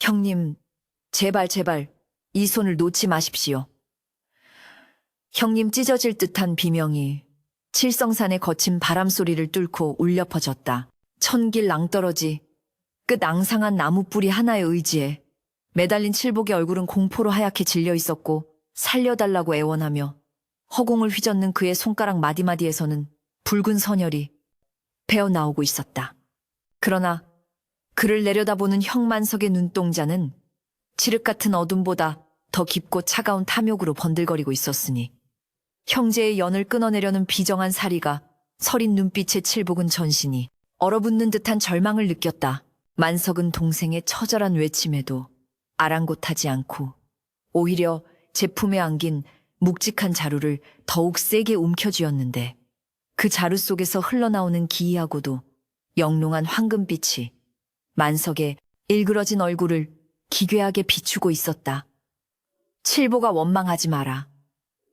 형님, 제발 제발 이 손을 놓지 마십시오. 형님 찢어질 듯한 비명이 칠성산의 거친 바람 소리를 뚫고 울려 퍼졌다. 천길 낭떠러지 끝 앙상한 나무 뿌리 하나의 의지에 매달린 칠복의 얼굴은 공포로 하얗게 질려 있었고 살려달라고 애원하며 허공을 휘젓는 그의 손가락 마디마디에서는 붉은 선혈이 배어나오고 있었다. 그러나 그를 내려다보는 형만석의 눈동자는 칠흑 같은 어둠보다 더 깊고 차가운 탐욕으로 번들거리고 있었으니 형제의 연을 끊어내려는 비정한 사리가 서린 눈빛의 칠복은 전신이 얼어붙는 듯한 절망을 느꼈다. 만석은 동생의 처절한 외침에도 아랑곳하지 않고 오히려 제품에 안긴 묵직한 자루를 더욱 세게 움켜쥐었는데 그 자루 속에서 흘러나오는 기이하고도 영롱한 황금빛이 만석의 일그러진 얼굴을 기괴하게 비추고 있었다. 칠보가 원망하지 마라.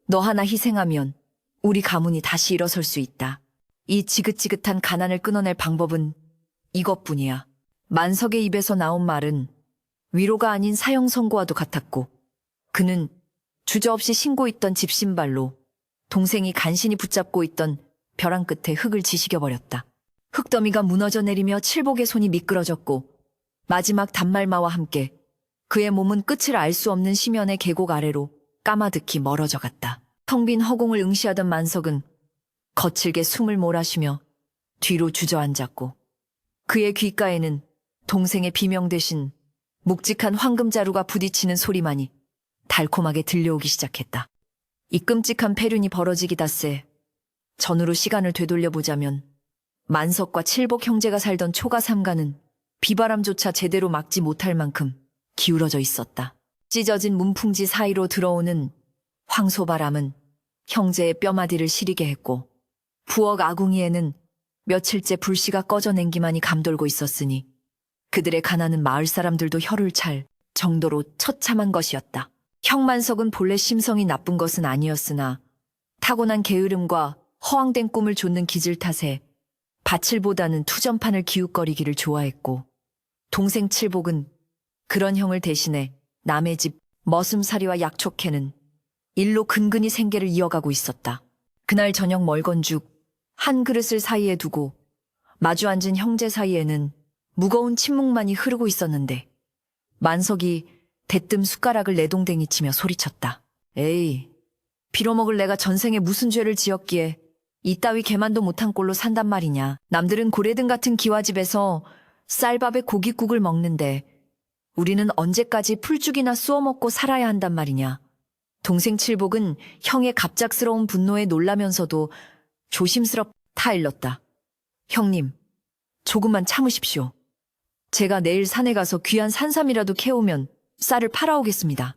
너 하나 희생하면 우리 가문이 다시 일어설 수 있다. 이 지긋지긋한 가난을 끊어낼 방법은 이것뿐이야. 만석의 입에서 나온 말은 위로가 아닌 사형 선고와도 같았고 그는 주저없이 신고 있던 집신발로 동생이 간신히 붙잡고 있던 벼랑 끝에 흙을 지시겨버렸다. 흙더미가 무너져 내리며 칠복의 손이 미끄러졌고 마지막 단말마와 함께 그의 몸은 끝을 알 수 없는 심연의 계곡 아래로 까마득히 멀어져 갔다. 텅 빈 허공을 응시하던 만석은 거칠게 숨을 몰아쉬며 뒤로 주저앉았고 그의 귓가에는 동생의 비명 대신 묵직한 황금자루가 부딪히는 소리만이 달콤하게 들려오기 시작했다. 이 끔찍한 폐륜이 벌어지기 닷새 전으로 시간을 되돌려보자면 만석과 칠복 형제가 살던 초가 삼가는 비바람조차 제대로 막지 못할 만큼 기울어져 있었다. 찢어진 문풍지 사이로 들어오는 황소바람은 형제의 뼈마디를 시리게 했고 부엌 아궁이에는 며칠째 불씨가 꺼져 냉기만이 감돌고 있었으니 그들의 가난은 마을 사람들도 혀를 찰 정도로 처참한 것이었다. 형만석은 본래 심성이 나쁜 것은 아니었으나 타고난 게으름과 허황된 꿈을 좇는 기질 탓에 밭을보다는 투전판을 기웃거리기를 좋아했고 동생 칠복은 그런 형을 대신해 남의 집 머슴살이와 약촉해는 일로 근근히 생계를 이어가고 있었다. 그날 저녁 멀건죽 한 그릇을 사이에 두고 마주 앉은 형제 사이에는 무거운 침묵만이 흐르고 있었는데 만석이 대뜸 숟가락을 내동댕이 치며 소리쳤다. 에이, 빌어먹을 내가 전생에 무슨 죄를 지었기에 이따위 개만도 못한 꼴로 산단 말이냐. 남들은 고래등 같은 기와집에서 쌀밥에 고깃국을 먹는데 우리는 언제까지 풀죽이나 쑤어 먹고 살아야 한단 말이냐. 동생 칠복은 형의 갑작스러운 분노에 놀라면서도 조심스럽다 일렀다. 형님, 조금만 참으십시오. 제가 내일 산에 가서 귀한 산삼이라도 캐오면 쌀을 팔아오겠습니다.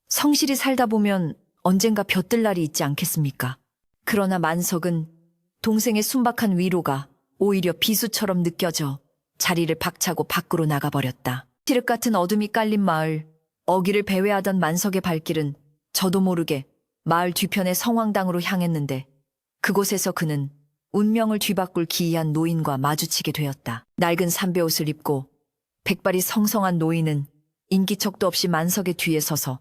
성실히 살다 보면 언젠가 벼뜰 날이 있지 않겠습니까? 그러나 만석은 동생의 순박한 위로가 오히려 비수처럼 느껴져 자리를 박차고 밖으로 나가버렸다. 칠흑 같은 어둠이 깔린 마을, 어기를 배회하던 만석의 발길은 저도 모르게 마을 뒤편의 성황당으로 향했는데 그곳에서 그는 운명을 뒤바꿀 기이한 노인과 마주치게 되었다. 낡은 삼배옷을 입고 백발이 성성한 노인은 인기척도 없이 만석의 뒤에 서서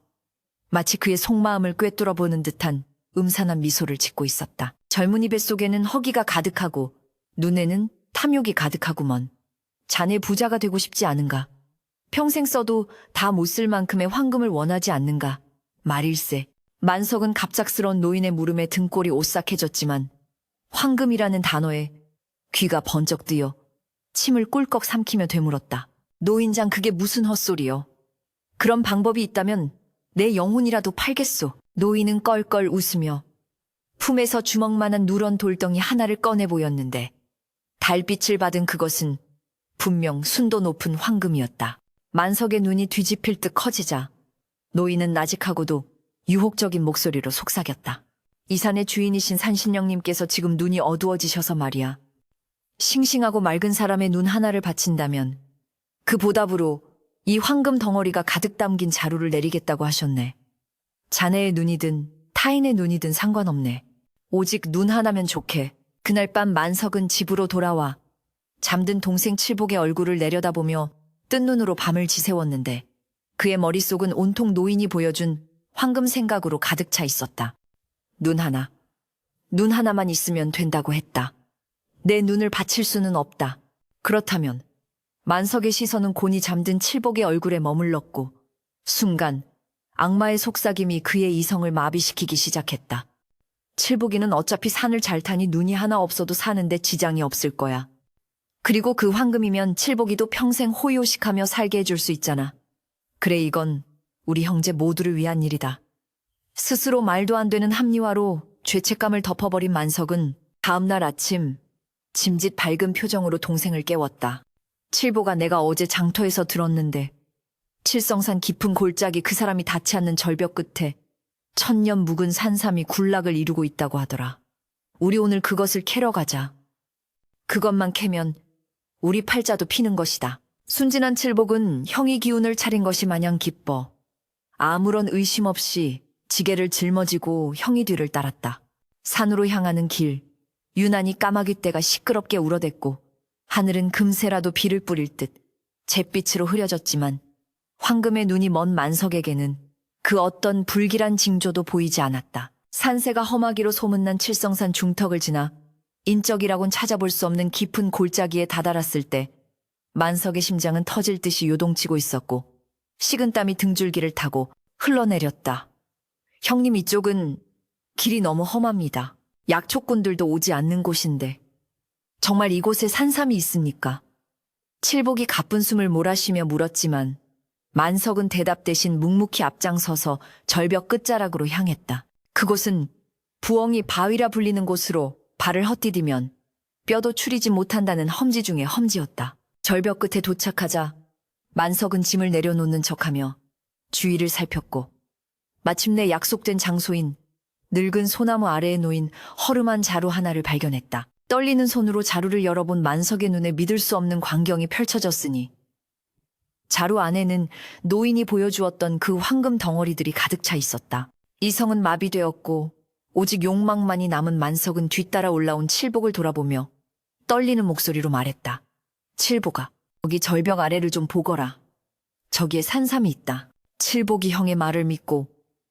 마치 그의 속마음을 꿰뚫어 보는 듯한 음산한 미소를 짓고 있었다. 젊은이 뱃속에는 허기가 가득하고 눈에는 탐욕이 가득하구먼. 자네 부자가 되고 싶지 않은가? 평생 써도 다 못 쓸 만큼의 황금을 원하지 않는가? 말일세. 만석은 갑작스러운 노인의 물음에 등골이 오싹해졌지만 황금이라는 단어에 귀가 번쩍 뜨여 침을 꿀꺽 삼키며 되물었다. 노인장 그게 무슨 헛소리여. 그런 방법이 있다면 내 영혼이라도 팔겠소. 노인은 껄껄 웃으며 품에서 주먹만한 누런 돌덩이 하나를 꺼내 보였는데 달빛을 받은 그것은 분명 순도 높은 황금이었다. 만석의 눈이 뒤집힐 듯 커지자 노인은 나직하고도 유혹적인 목소리로 속삭였다. 이 산의 주인이신 산신령님께서 지금 눈이 어두워지셔서 말이야. 싱싱하고 맑은 사람의 눈 하나를 바친다면 그 보답으로 이 황금 덩어리가 가득 담긴 자루를 내리겠다고 하셨네. 자네의 눈이든 타인의 눈이든 상관없네. 오직 눈 하나면 좋게. 그날 밤 만석은 집으로 돌아와 잠든 동생 칠복의 얼굴을 내려다보며 뜬 눈으로 밤을 지새웠는데 그의 머릿속은 온통 노인이 보여준 황금 생각으로 가득 차 있었다. 눈 하나만 있으면 된다고 했다. 내 눈을 바칠 수는 없다. 그렇다면 만석의 시선은 곤히 잠든 칠복의 얼굴에 머물렀고 순간 악마의 속삭임이 그의 이성을 마비시키기 시작했다. 칠복이는 어차피 산을 잘 타니 눈이 하나 없어도 사는데 지장이 없을 거야. 그리고 그 황금이면 칠복이도 평생 호요식하며 살게 해줄 수 있잖아. 그래, 이건 우리 형제 모두를 위한 일이다. 스스로 말도 안 되는 합리화로 죄책감을 덮어버린 만석은 다음날 아침 짐짓 밝은 표정으로 동생을 깨웠다. 칠보가, 내가 어제 장터에서 들었는데 칠성산 깊은 골짜기 그 사람이 닿지 않는 절벽 끝에 천년 묵은 산삼이 군락을 이루고 있다고 하더라. 우리 오늘 그것을 캐러 가자. 그것만 캐면 우리 팔자도 피는 것이다. 순진한 칠복은 형이 기운을 차린 것이 마냥 기뻐 아무런 의심 없이 지게를 짊어지고 형이 뒤를 따랐다. 산으로 향하는 길, 유난히 까마귀 떼가 시끄럽게 울어댔고 하늘은 금세라도 비를 뿌릴 듯 잿빛으로 흐려졌지만 황금의 눈이 먼 만석에게는 그 어떤 불길한 징조도 보이지 않았다. 산세가 험하기로 소문난 칠성산 중턱을 지나 인적이라곤 찾아볼 수 없는 깊은 골짜기에 다다랐을 때 만석의 심장은 터질 듯이 요동치고 있었고 식은땀이 등줄기를 타고 흘러내렸다. 형님, 이쪽은 길이 너무 험합니다. 약초꾼들도 오지 않는 곳인데 정말 이곳에 산삼이 있습니까? 칠복이 가쁜 숨을 몰아쉬며 물었지만 만석은 대답 대신 묵묵히 앞장서서 절벽 끝자락으로 향했다. 그곳은 부엉이 바위라 불리는 곳으로 발을 헛디디면 뼈도 추리지 못한다는 험지 중의 험지였다. 절벽 끝에 도착하자 만석은 짐을 내려놓는 척하며 주위를 살폈고 마침내 약속된 장소인 늙은 소나무 아래에 놓인 허름한 자루 하나를 발견했다. 떨리는 손으로 자루를 열어본 만석의 눈에 믿을 수 없는 광경이 펼쳐졌으니 자루 안에는 노인이 보여주었던 그 황금 덩어리들이 가득 차 있었다. 이성은 마비되었고 오직 욕망만이 남은 만석은 뒤따라 올라온 칠복을 돌아보며 떨리는 목소리로 말했다. 칠복아, 거기 절벽 아래를 좀 보거라. 저기에 산삼이 있다. 칠복이 형의 말을 믿고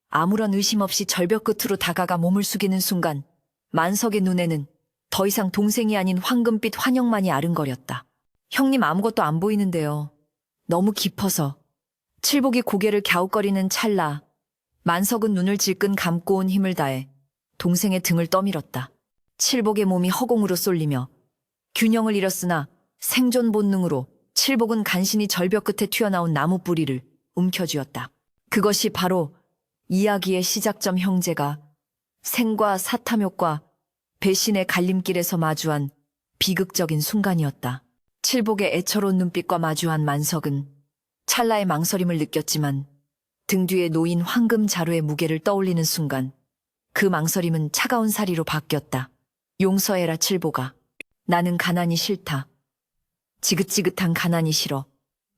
아무런 의심 없이 절벽 끝으로 다가가 몸을 숙이는 순간 만석의 눈에는 더 이상 동생이 아닌 황금빛 환영만이 아른거렸다. 형님, 아무것도 안 보이는데요. 너무 깊어서. 칠복이 고개를 갸웃거리는 찰나 만석은 눈을 질끈 감고 온 힘을 다해 동생의 등을 떠밀었다. 칠복의 몸이 허공으로 쏠리며 균형을 잃었으나 생존 본능으로 칠복은 간신히 절벽 끝에 튀어나온 나무 뿌리를 움켜쥐었다. 그것이 바로 이야기의 시작점. 형제가 생과 사탐욕과 배신의 갈림길에서 마주한 비극적인 순간이었다. 칠복의 애처로운 눈빛과 마주한 만석은 찰나의 망설임을 느꼈지만 등 뒤에 놓인 황금 자루의 무게를 떠올리는 순간 그 망설임은 차가운 사리로 바뀌었다. 용서해라, 칠복아. 나는 가난이 싫다. 지긋지긋한 가난이 싫어.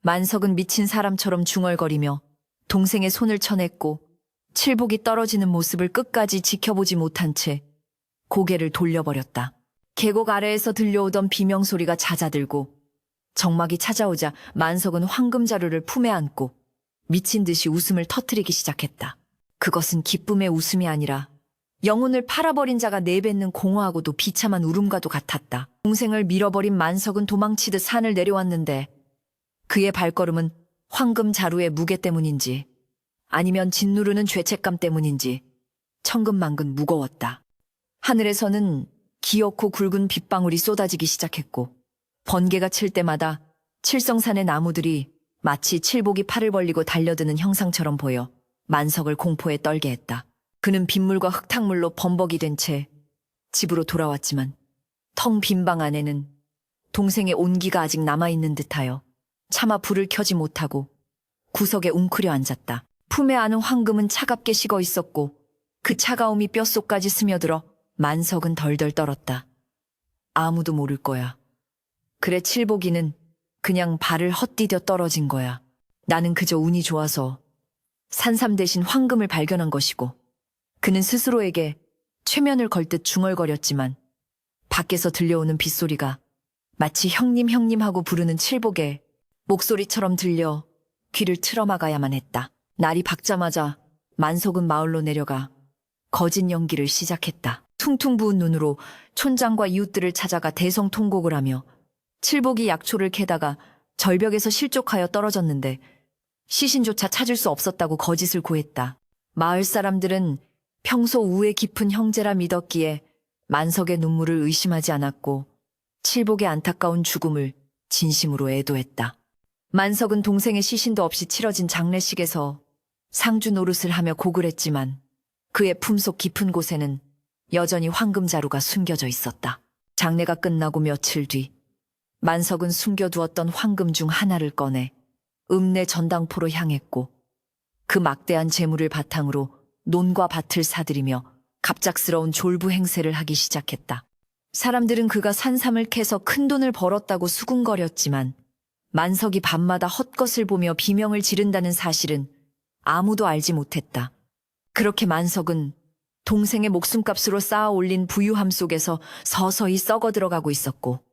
만석은 미친 사람처럼 중얼거리며 동생의 손을 쳐냈고 칠복이 떨어지는 모습을 끝까지 지켜보지 못한 채 고개를 돌려버렸다. 계곡 아래에서 들려오던 비명소리가 잦아들고 정막이 찾아오자 만석은 황금자루를 품에 안고 미친 듯이 웃음을 터뜨리기 시작했다. 그것은 기쁨의 웃음이 아니라 영혼을 팔아버린 자가 내뱉는 공허하고도 비참한 울음과도 같았다. 동생을 밀어버린 만석은 도망치듯 산을 내려왔는데 그의 발걸음은 황금자루의 무게 때문인지 아니면 짓누르는 죄책감 때문인지 천근만근 무거웠다. 하늘에서는 기어코 굵은 빗방울이 쏟아지기 시작했고 번개가 칠 때마다 칠성산의 나무들이 마치 칠복이 팔을 벌리고 달려드는 형상처럼 보여 만석을 공포에 떨게 했다. 그는 빗물과 흙탕물로 범벅이 된 채 집으로 돌아왔지만 텅 빈 방 안에는 동생의 온기가 아직 남아있는 듯하여 차마 불을 켜지 못하고 구석에 웅크려 앉았다. 품에 안은 황금은 차갑게 식어 있었고 그 차가움이 뼛속까지 스며들어 만석은 덜덜 떨었다. 아무도 모를 거야. 그래, 칠복이는 그냥 발을 헛디뎌 떨어진 거야. 나는 그저 운이 좋아서 산삼 대신 황금을 발견한 것이고 그는 스스로에게 최면을 걸 듯 중얼거렸지만 밖에서 들려오는 빗소리가 마치 형님 형님 하고 부르는 칠복의 목소리처럼 들려 귀를 틀어막아야만 했다. 날이 밝자마자 만석은 마을로 내려가 거짓 연기를 시작했다. 퉁퉁 부은 눈으로 촌장과 이웃들을 찾아가 대성통곡을 하며 칠복이 약초를 캐다가 절벽에서 실족하여 떨어졌는데 시신조차 찾을 수 없었다고 거짓을 고했다. 마을 사람들은 평소 우애 깊은 형제라 믿었기에 만석의 눈물을 의심하지 않았고 칠복의 안타까운 죽음을 진심으로 애도했다. 만석은 동생의 시신도 없이 치러진 장례식에서 상주 노릇을 하며 곡을 했지만 그의 품속 깊은 곳에는 여전히 황금자루가 숨겨져 있었다. 장례가 끝나고 며칠 뒤 만석은 숨겨두었던 황금 중 하나를 꺼내 읍내 전당포로 향했고 그 막대한 재물을 바탕으로 논과 밭을 사들이며 갑작스러운 졸부 행세를 하기 시작했다. 사람들은 그가 산삼을 캐서 큰돈을 벌었다고 수군거렸지만 만석이 밤마다 헛것을 보며 비명을 지른다는 사실은 아무도 알지 못했다. 그렇게 만석은 동생의 목숨값으로 쌓아 올린 부유함 속에서 서서히 썩어 들어가고 있었고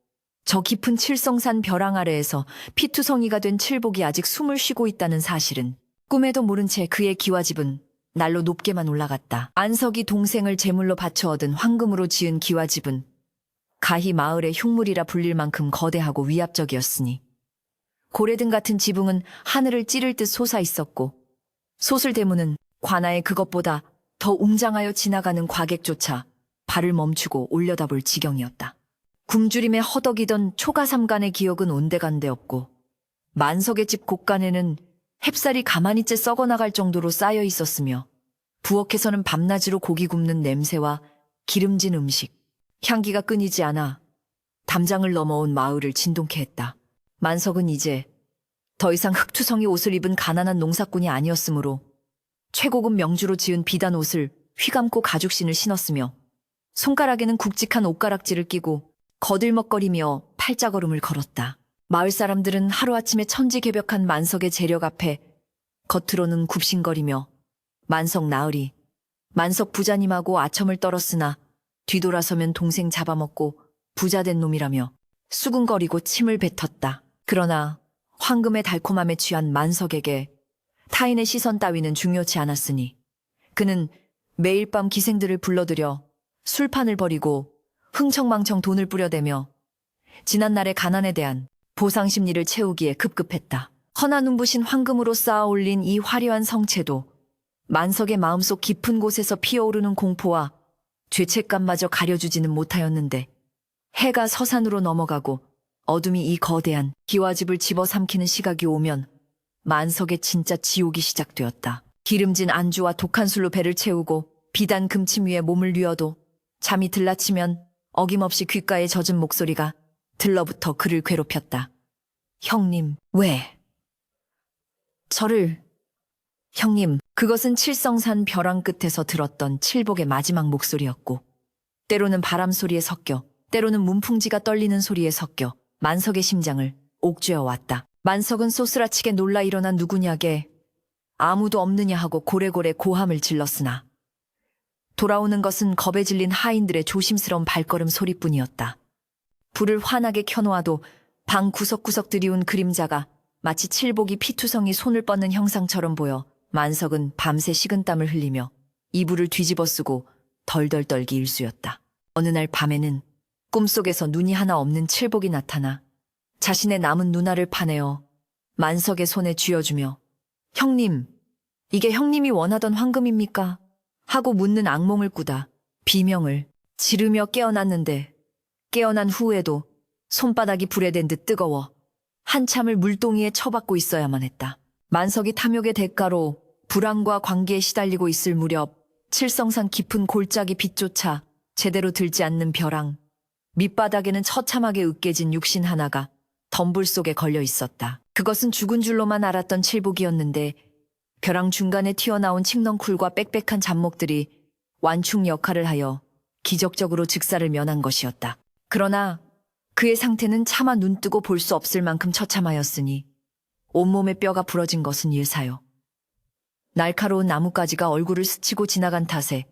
저 깊은 칠성산 벼랑 아래에서 피투성이가 된 칠복이 아직 숨을 쉬고 있다는 사실은 꿈에도 모른 채 그의 기와집은 날로 높게만 올라갔다. 안석이 동생을 제물로 바쳐 얻은 황금으로 지은 기와집은 가히 마을의 흉물이라 불릴 만큼 거대하고 위압적이었으니 고래등 같은 지붕은 하늘을 찌를 듯 솟아 있었고 소슬대문은 관아에 그것보다 더 웅장하여 지나가는 과객조차 발을 멈추고 올려다볼 지경이었다. 굶주림에 허덕이던 초가삼간의 기억은 온데간데 없고 만석의 집 곳간에는 햅쌀이 가만히째 썩어나갈 정도로 쌓여 있었으며 부엌에서는 밤낮으로 고기 굽는 냄새와 기름진 음식, 향기가 끊이지 않아 담장을 넘어온 마을을 진동케 했다. 만석은 이제 더 이상 흑투성이 옷을 입은 가난한 농사꾼이 아니었으므로 최고급 명주로 지은 비단 옷을 휘감고 가죽신을 신었으며 손가락에는 굵직한 옷가락지를 끼고 거들먹거리며 팔자걸음을 걸었다. 마을 사람들은 하루아침에 천지개벽한 만석의 재력 앞에 겉으로는 굽신거리며 만석 나으리, 만석 부자님하고 아첨을 떨었으나 뒤돌아서면 동생 잡아먹고 부자된 놈이라며 수군거리고 침을 뱉었다. 그러나 황금의 달콤함에 취한 만석에게 타인의 시선 따위는 중요치 않았으니 그는 매일 밤 기생들을 불러들여 술판을 벌이고 흥청망청 돈을 뿌려대며 지난날의 가난에 대한 보상 심리를 채우기에 급급했다. 허나 눈부신 황금으로 쌓아 올린 이 화려한 성체도 만석의 마음속 깊은 곳에서 피어오르는 공포와 죄책감마저 가려주지는 못하였는데 해가 서산으로 넘어가고 어둠이 이 거대한 기와집을 집어삼키는 시각이 오면 만석의 진짜 지옥이 시작되었다. 기름진 안주와 독한 술로 배를 채우고 비단 금침 위에 몸을 뉘어도 잠이 들라치면 어김없이 귓가에 젖은 목소리가 들러붙어 그를 괴롭혔다. 형님, 왜? 형님, 그것은 칠성산 벼랑 끝에서 들었던 칠복의 마지막 목소리였고 때로는 바람 소리에 섞여 때로는 문풍지가 떨리는 소리에 섞여 만석의 심장을 옥죄어 왔다. 만석은 소스라치게 놀라 일어난 누구냐게 아무도 없느냐 하고 고래고래 고함을 질렀으나 돌아오는 것은 겁에 질린 하인들의 조심스러운 발걸음 소리뿐이었다. 불을 환하게 켜놓아도 방 구석구석 들이운 그림자가 마치 칠복이 피투성이 손을 뻗는 형상처럼 보여 만석은 밤새 식은땀을 흘리며 이불을 뒤집어 쓰고 덜덜 떨기 일쑤였다. 어느 날 밤에는 꿈속에서 눈이 하나 없는 칠복이 나타나 자신의 남은 눈알을 파내어 만석의 손에 쥐어주며 형님, 이게 형님이 원하던 황금입니까? 하고 묻는 악몽을 꾸다 비명을 지르며 깨어났는데 깨어난 후에도 손바닥이 불에 댄 듯 뜨거워 한참을 물동이에 처박고 있어야만 했다. 만석이 탐욕의 대가로 불황과 관계에 시달리고 있을 무렵 칠성산 깊은 골짜기 빛조차 제대로 들지 않는 벼랑, 밑바닥에는 처참하게 으깨진 육신 하나가 덤불 속에 걸려 있었다. 그것은 죽은 줄로만 알았던 칠복이었는데 벼랑 중간에 튀어나온 칡넝쿨과 빽빽한 잡목들이 완충 역할을 하여 기적적으로 즉사를 면한 것이었다. 그러나 그의 상태는 차마 눈뜨고 볼 수 없을 만큼 처참하였으니 온몸의 뼈가 부러진 것은 일사요. 날카로운 나뭇가지가 얼굴을 스치고 지나간 탓에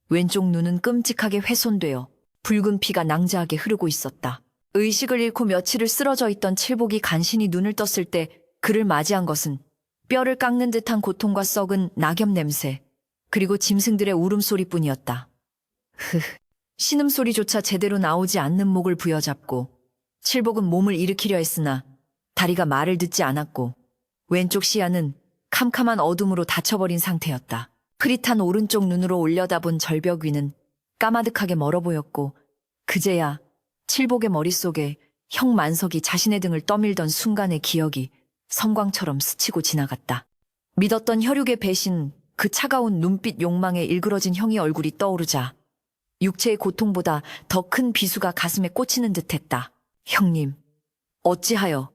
왼쪽 눈은 끔찍하게 훼손되어 붉은 피가 낭자하게 흐르고 있었다. 의식을 잃고 며칠을 쓰러져 있던 칠복이 간신히 눈을 떴을 때 그를 맞이한 것은 뼈를 깎는 듯한 고통과 썩은 낙엽 냄새, 그리고 짐승들의 울음소리뿐이었다. 신음소리조차 제대로 나오지 않는 목을 부여잡고 칠복은 몸을 일으키려 했으나 다리가 말을 듣지 않았고 왼쪽 시야는 캄캄한 어둠으로 닫혀버린 상태였다. 흐릿한 오른쪽 눈으로 올려다본 절벽 위는 까마득하게 멀어 보였고 그제야 칠복의 머릿속에 형 만석이 자신의 등을 떠밀던 순간의 기억이 섬광처럼 스치고 지나갔다. 믿었던 혈육의 배신, 그 차가운 눈빛 욕망에 일그러진 형의 얼굴이 떠오르자 육체의 고통보다 더 큰 비수가 가슴에 꽂히는 듯했다. 형님, 어찌하여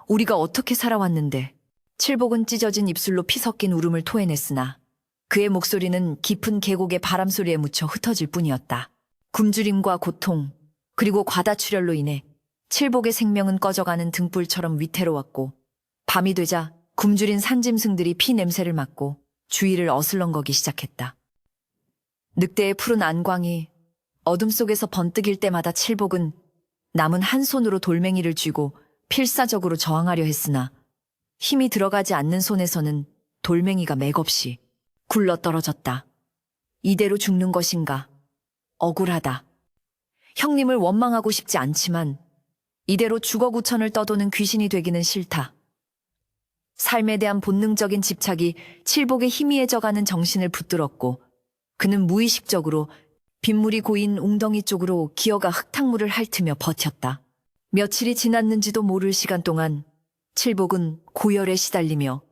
우리가 어떻게 살아왔는데. 칠복은 찢어진 입술로 피 섞인 울음을 토해냈으나 그의 목소리는 깊은 계곡의 바람소리에 묻혀 흩어질 뿐이었다. 굶주림과 고통, 그리고 과다출혈로 인해 칠복의 생명은 꺼져가는 등불처럼 위태로웠고 밤이 되자 굶주린 산짐승들이 피 냄새를 맡고 주위를 어슬렁거기 시작했다. 늑대의 푸른 안광이 어둠 속에서 번뜩일 때마다 칠복은 남은 한 손으로 돌멩이를 쥐고 필사적으로 저항하려 했으나 힘이 들어가지 않는 손에서는 돌멩이가 맥없이 굴러떨어졌다. 이대로 죽는 것인가? 억울하다. 형님을 원망하고 싶지 않지만 이대로 주거구천을 떠도는 귀신이 되기는 싫다. 삶에 대한 본능적인 집착이 칠복의 희미해져가는 정신을 붙들었고 그는 무의식적으로 빗물이 고인 웅덩이 쪽으로 기어가 흙탕물을 핥으며 버텼다. 며칠이 지났는지도 모를 시간 동안 칠복은 고열에 시달리며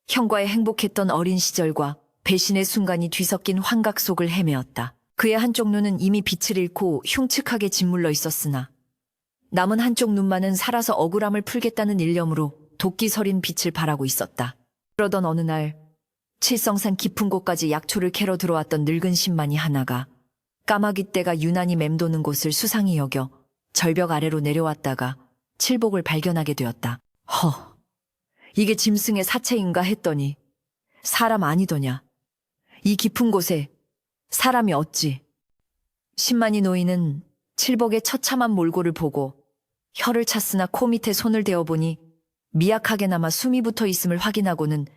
형과의 행복했던 어린 시절과 배신의 순간이 뒤섞인 환각 속을 헤매었다. 그의 한쪽 눈은 이미 빛을 잃고 흉측하게 짓물러 있었으나 남은 한쪽 눈만은 살아서 억울함을 풀겠다는 일념으로 도끼 서린 빛을 발하고 있었다. 그러던 어느 날 칠성산 깊은 곳까지 약초를 캐러 들어왔던 늙은 신만이 하나가 까마귀 떼가 유난히 맴도는 곳을 수상히 여겨 절벽 아래로 내려왔다가 칠복을 발견하게 되었다. 이게 짐승의 사체인가 했더니 사람 아니더냐. 이 깊은 곳에 사람이 어찌. 신만이 노인은 칠복의 처참한 몰골을 보고 혀를 찼으나 코 밑에 손을 대어보니 미약하게나마 숨이 붙어 있음을 확인하고는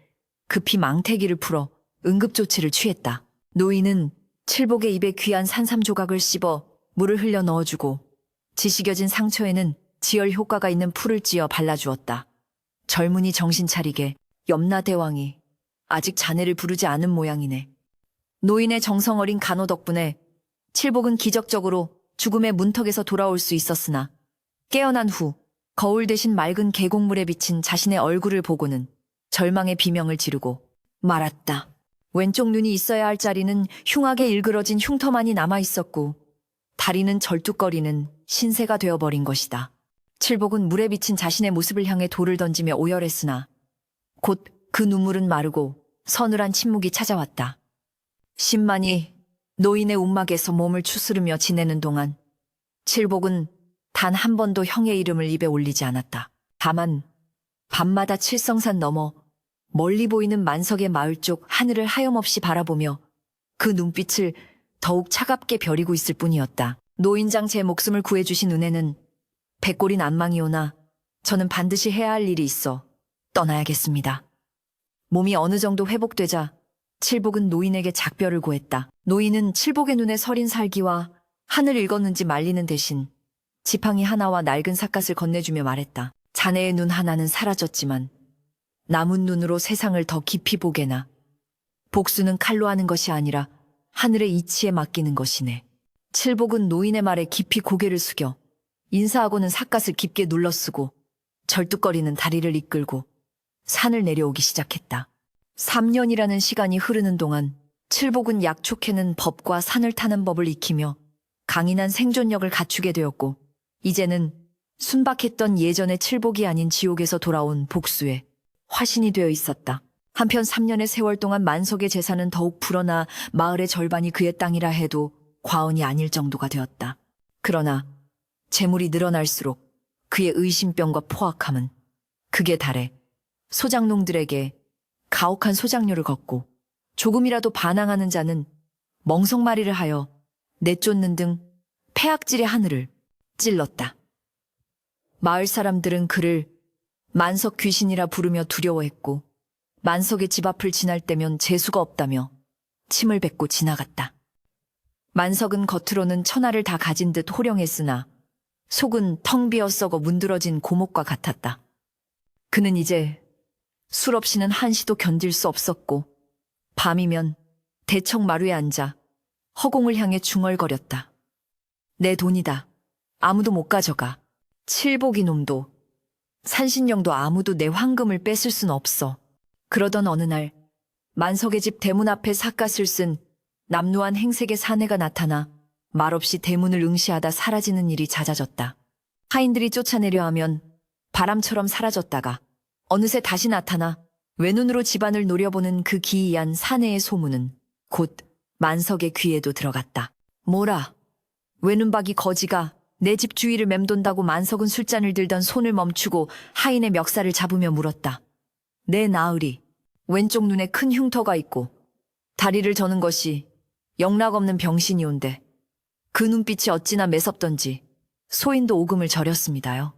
급히 망태기를 풀어 응급조치를 취했다. 노인은 칠복의 입에 귀한 산삼 조각을 씹어 물을 흘려 넣어주고 지식여진 상처에는 지혈 효과가 있는 풀을 찧어 발라주었다. 젊은이 정신 차리게. 염라대왕이 아직 자네를 부르지 않은 모양이네. 노인의 정성어린 간호 덕분에 칠복은 기적적으로 죽음의 문턱에서 돌아올 수 있었으나 깨어난 후 거울 대신 맑은 계곡물에 비친 자신의 얼굴을 보고는 절망의 비명을 지르고 말았다. 왼쪽 눈이 있어야 할 자리는 흉하게 일그러진 흉터만이 남아있었고 다리는 절뚝거리는 신세가 되어버린 것이다. 칠복은 물에 비친 자신의 모습을 향해 돌을 던지며 오열했으나 곧 그 눈물은 마르고 서늘한 침묵이 찾아왔다. 신만이 노인의 움막에서 몸을 추스르며 지내는 동안 칠복은 단 한 번도 형의 이름을 입에 올리지 않았다. 다만 밤마다 칠성산 너머 멀리 보이는 만석의 마을 쪽 하늘을 하염없이 바라보며 그 눈빛을 더욱 차갑게 벼리고 있을 뿐이었다. 노인장 제 목숨을 구해주신 은혜는 백골인 안망이오나 저는 반드시 해야 할 일이 있어 떠나야겠습니다. 몸이 어느 정도 회복되자 칠복은 노인에게 작별을 고했다. 노인은 칠복의 눈에 서린 살기와 하늘 읽었는지 말리는 대신 지팡이 하나와 낡은 삿갓을 건네주며 말했다. 자네의 눈 하나는 사라졌지만 남은 눈으로 세상을 더 깊이 보게나. 복수는 칼로 하는 것이 아니라 하늘의 이치에 맡기는 것이네. 칠복은 노인의 말에 깊이 고개를 숙여 인사하고는 삿갓을 깊게 눌러쓰고 절뚝거리는 다리를 이끌고 산을 내려오기 시작했다. 3년이라는 시간이 흐르는 동안 칠복은 약촉해는 법과 산을 타는 법을 익히며 강인한 생존력을 갖추게 되었고 이제는 순박했던 예전의 칠복이 아닌 지옥에서 돌아온 복수의 화신이 되어 있었다. 한편 3년의 세월 동안 만석의 재산은 더욱 불어나 마을의 절반이 그의 땅이라 해도 과언이 아닐 정도가 되었다. 그러나 재물이 늘어날수록 그의 의심병과 포악함은 극에 달해 소장농들에게 가혹한 소장료를 걷고 조금이라도 반항하는 자는 멍석마리를 하여 내쫓는 등 폐악질의 하늘을 찔렀다. 마을 사람들은 그를 만석 귀신이라 부르며 두려워했고 만석의 집 앞을 지날 때면 재수가 없다며 침을 뱉고 지나갔다. 만석은 겉으로는 천하를 다 가진 듯 호령했으나 속은 텅 비어 썩어 문드러진 고목과 같았다. 그는 이제 술 없이는 한시도 견딜 수 없었고 밤이면 대청 마루에 앉아 허공을 향해 중얼거렸다. 내 돈이다. 아무도 못 가져가. 칠복이 놈도 산신령도 아무도 내 황금을 뺏을 순 없어. 그러던 어느 날 만석의 집 대문 앞에 삿갓을 쓴 남루한 행색의 사내가 나타나 말없이 대문을 응시하다 사라지는 일이 잦아졌다. 하인들이 쫓아내려 하면 바람처럼 사라졌다가 어느새 다시 나타나 외눈으로 집안을 노려보는 그 기이한 사내의 소문은 곧 만석의 귀에도 들어갔다. 뭐라? 외눈박이 거지가 내 집 주위를 맴돈다고. 만석은 술잔을 들던 손을 멈추고 하인의 멱살을 잡으며 물었다. 내 나으리, 왼쪽 눈에 큰 흉터가 있고 다리를 저는 것이 영락없는 병신이 온데 그 눈빛이 어찌나 매섭던지 소인도 오금을 저렸습니다요.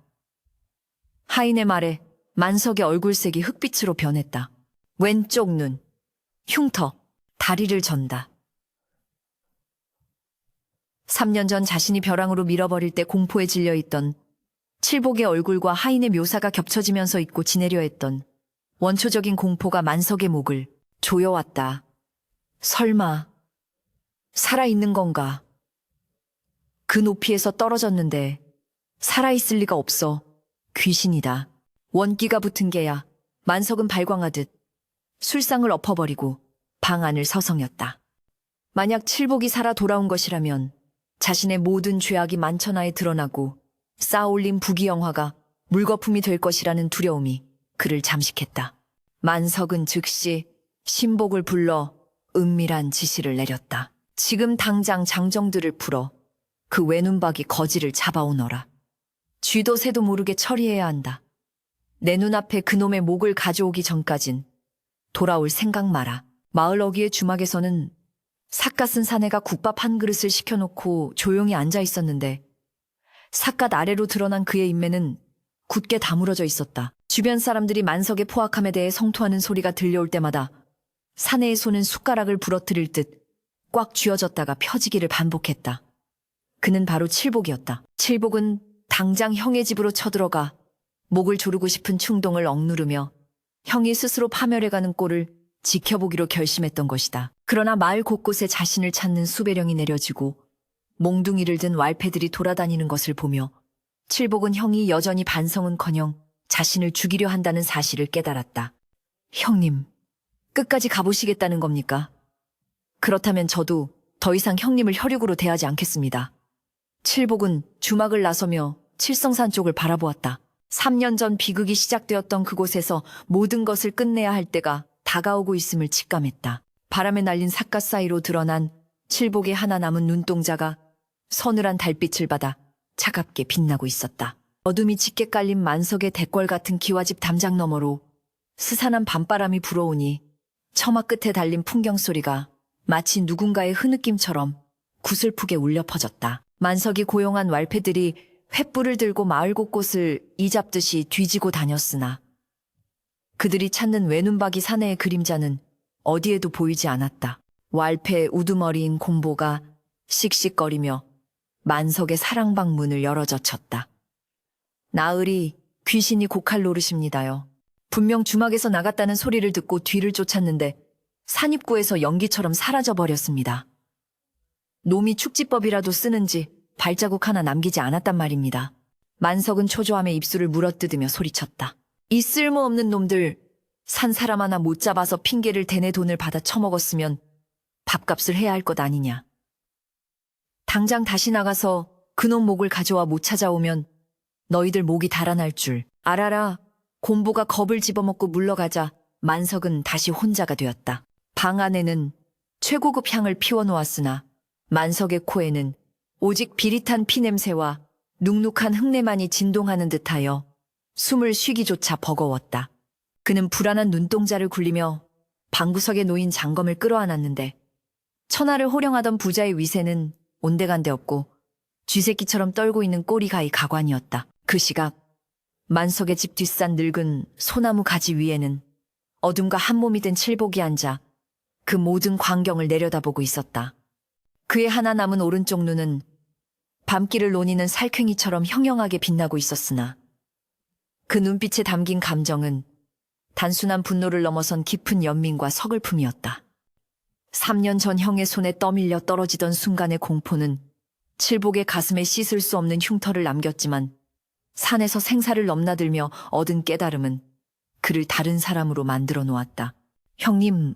하인의 말에 만석의 얼굴색이 흑빛으로 변했다. 왼쪽 눈, 흉터, 다리를 전다. 3년 전 자신이 벼랑으로 밀어버릴 때 공포에 질려있던 칠복의 얼굴과 하인의 묘사가 겹쳐지면서 잊고 지내려 했던 원초적인 공포가 만석의 목을 조여왔다. 설마 살아있는 건가? 그 높이에서 떨어졌는데 살아있을 리가 없어. 귀신이다. 원기가 붙은 게야. 만석은 발광하듯 술상을 엎어버리고 방 안을 서성였다. 만약 칠복이 살아 돌아온 것이라면 자신의 모든 죄악이 만천하에 드러나고 쌓아올린 부귀영화가 물거품이 될 것이라는 두려움이 그를 잠식했다. 만석은 즉시 신복을 불러 은밀한 지시를 내렸다. 지금 당장 장정들을 풀어 그 외눈박이 거지를 잡아오너라. 쥐도 새도 모르게 처리해야 한다. 내 눈앞에 그놈의 목을 가져오기 전까진 돌아올 생각 마라. 마을 어귀의 주막에서는 삿갓은 사내가 국밥 한 그릇을 시켜놓고 조용히 앉아 있었는데 삿갓 아래로 드러난 그의 인매는 굳게 다물어져 있었다. 주변 사람들이 만석의 포악함에 대해 성토하는 소리가 들려올 때마다 사내의 손은 숟가락을 부러뜨릴 듯 꽉 쥐어졌다가 펴지기를 반복했다. 그는 바로 칠복이었다. 칠복은 당장 형의 집으로 쳐들어가 목을 조르고 싶은 충동을 억누르며 형이 스스로 파멸해가는 꼴을 지켜보기로 결심했던 것이다. 그러나 마을 곳곳에 자신을 찾는 수배령이 내려지고 몽둥이를 든 왈패들이 돌아다니는 것을 보며 칠복은 형이 여전히 반성은커녕 자신을 죽이려 한다는 사실을 깨달았다. 형님, 끝까지 가보시겠다는 겁니까? 그렇다면 저도 더 이상 형님을 혈육으로 대하지 않겠습니다. 칠복은 주막을 나서며 칠성산 쪽을 바라보았다. 3년 전 비극이 시작되었던 그곳에서 모든 것을 끝내야 할 때가 다가오고 있음을 직감했다. 바람에 날린 삿갓 사이로 드러난 칠복의 하나 남은 눈동자가 서늘한 달빛을 받아 차갑게 빛나고 있었다. 어둠이 짙게 깔린 만석의 대궐 같은 기와집 담장 너머로 스산한 밤바람이 불어오니 처마 끝에 달린 풍경 소리가 마치 누군가의 흐느낌처럼 구슬프게 울려 퍼졌다. 만석이 고용한 왈패들이 횃불을 들고 마을 곳곳을 이잡듯이 뒤지고 다녔으나 그들이 찾는 외눈박이 사내의 그림자는 어디에도 보이지 않았다. 왈패 우두머리인 공보가 씩씩거리며 만석의 사랑방 문을 열어젖혔다. 나으리, 귀신이 고칼 노릇입니다요. 분명 주막에서 나갔다는 소리를 듣고 뒤를 쫓았는데 산입구에서 연기처럼 사라져버렸습니다. 놈이 축지법이라도 쓰는지 발자국 하나 남기지 않았단 말입니다. 만석은 초조함에 입술을 물어뜯으며 소리쳤다. 이 쓸모없는 놈들, 산 사람 하나 못 잡아서 핑계를 대내 돈을 받아 처먹었으면 밥값을 해야 할 것 아니냐. 당장 다시 나가서 그놈 목을 가져와 못 찾아오면 너희들 목이 달아날 줄 알아라. 곰보가 겁을 집어먹고 물러가자 만석은 다시 혼자가 되었다. 방 안에는 최고급 향을 피워놓았으나 만석의 코에는 오직 비릿한 피냄새와 눅눅한 흙내만이 진동하는 듯하여 숨을 쉬기조차 버거웠다. 그는 불안한 눈동자를 굴리며 방구석에 놓인 장검을 끌어안았는데 천하를 호령하던 부자의 위세는 온데간데 없고 쥐새끼처럼 떨고 있는 꼬리가이 가관이었다. 그 시각 만석의 집 뒷산 늙은 소나무 가지 위에는 어둠과 한몸이 된 칠복이 앉아 그 모든 광경을 내려다보고 있었다. 그의 하나 남은 오른쪽 눈은 밤길을 노니는 살쾡이처럼 형형하게 빛나고 있었으나 그 눈빛에 담긴 감정은 단순한 분노를 넘어선 깊은 연민과 서글픔이었다. 3년 전 형의 손에 떠밀려 떨어지던 순간의 공포는 칠복의 가슴에 씻을 수 없는 흉터를 남겼지만 산에서 생사를 넘나들며 얻은 깨달음은 그를 다른 사람으로 만들어 놓았다. 형님,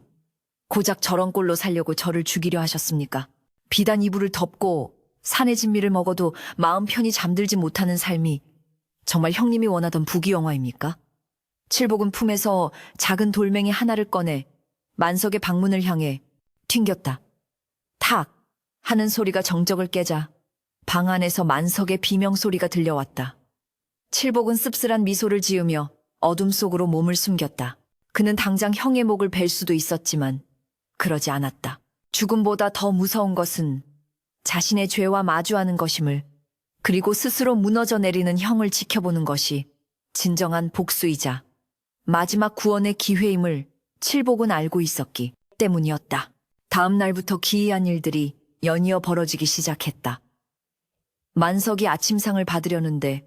고작 저런 꼴로 살려고 저를 죽이려 하셨습니까? 비단 이불을 덮고 산의 진미를 먹어도 마음 편히 잠들지 못하는 삶이 정말 형님이 원하던 부귀영화입니까? 칠복은 품에서 작은 돌멩이 하나를 꺼내 만석의 방문을 향해 튕겼다. 탁! 하는 소리가 정적을 깨자 방 안에서 만석의 비명소리가 들려왔다. 칠복은 씁쓸한 미소를 지으며 어둠 속으로 몸을 숨겼다. 그는 당장 형의 목을 벨 수도 있었지만 그러지 않았다. 죽음보다 더 무서운 것은 자신의 죄와 마주하는 것임을, 그리고 스스로 무너져 내리는 형을 지켜보는 것이 진정한 복수이자 마지막 구원의 기회임을 칠복은 알고 있었기 때문이었다. 다음 날부터 기이한 일들이 연이어 벌어지기 시작했다. 만석이 아침상을 받으려는데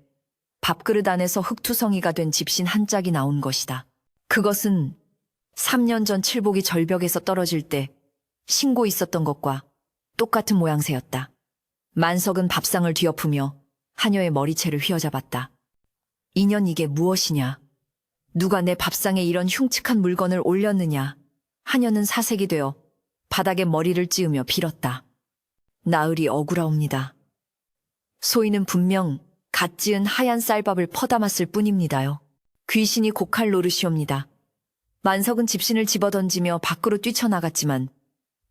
밥그릇 안에서 흙투성이가 된 집신 한 짝이 나온 것이다. 그것은 3년 전 칠복이 절벽에서 떨어질 때 신고 있었던 것과 똑같은 모양새였다. 만석은 밥상을 뒤엎으며 하녀의 머리채를 휘어잡았다. 인연, 이게 무엇이냐? 누가 내 밥상에 이런 흉측한 물건을 올렸느냐? 하녀는 사색이 되어 바닥에 머리를 찌으며 빌었다. 나으리 억울하옵니다. 소인은 분명 갓 지은 하얀 쌀밥을 퍼담았을 뿐입니다요. 귀신이 고칼 노릇이옵니다. 만석은 집신을 집어던지며 밖으로 뛰쳐나갔지만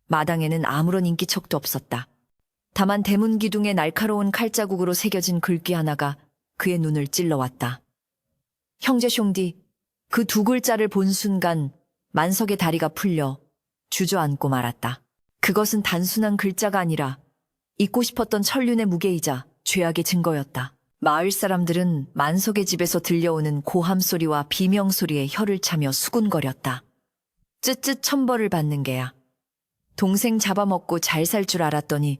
마당에는 아무런 인기척도 없었다. 다만 대문 기둥에 날카로운 칼자국으로 새겨진 글귀 하나가 그의 눈을 찔러왔다. 형제 숑디. 그 두 글자를 본 순간 만석의 다리가 풀려 주저앉고 말았다. 그것은 단순한 글자가 아니라 잊고 싶었던 천륜의 무게이자 죄악의 증거였다. 마을 사람들은 만석의 집에서 들려오는 고함 소리와 비명 소리에 혀를 차며 수군거렸다. 쯧쯧 천벌을 받는 게야. 동생 잡아먹고 잘 살 줄 알았더니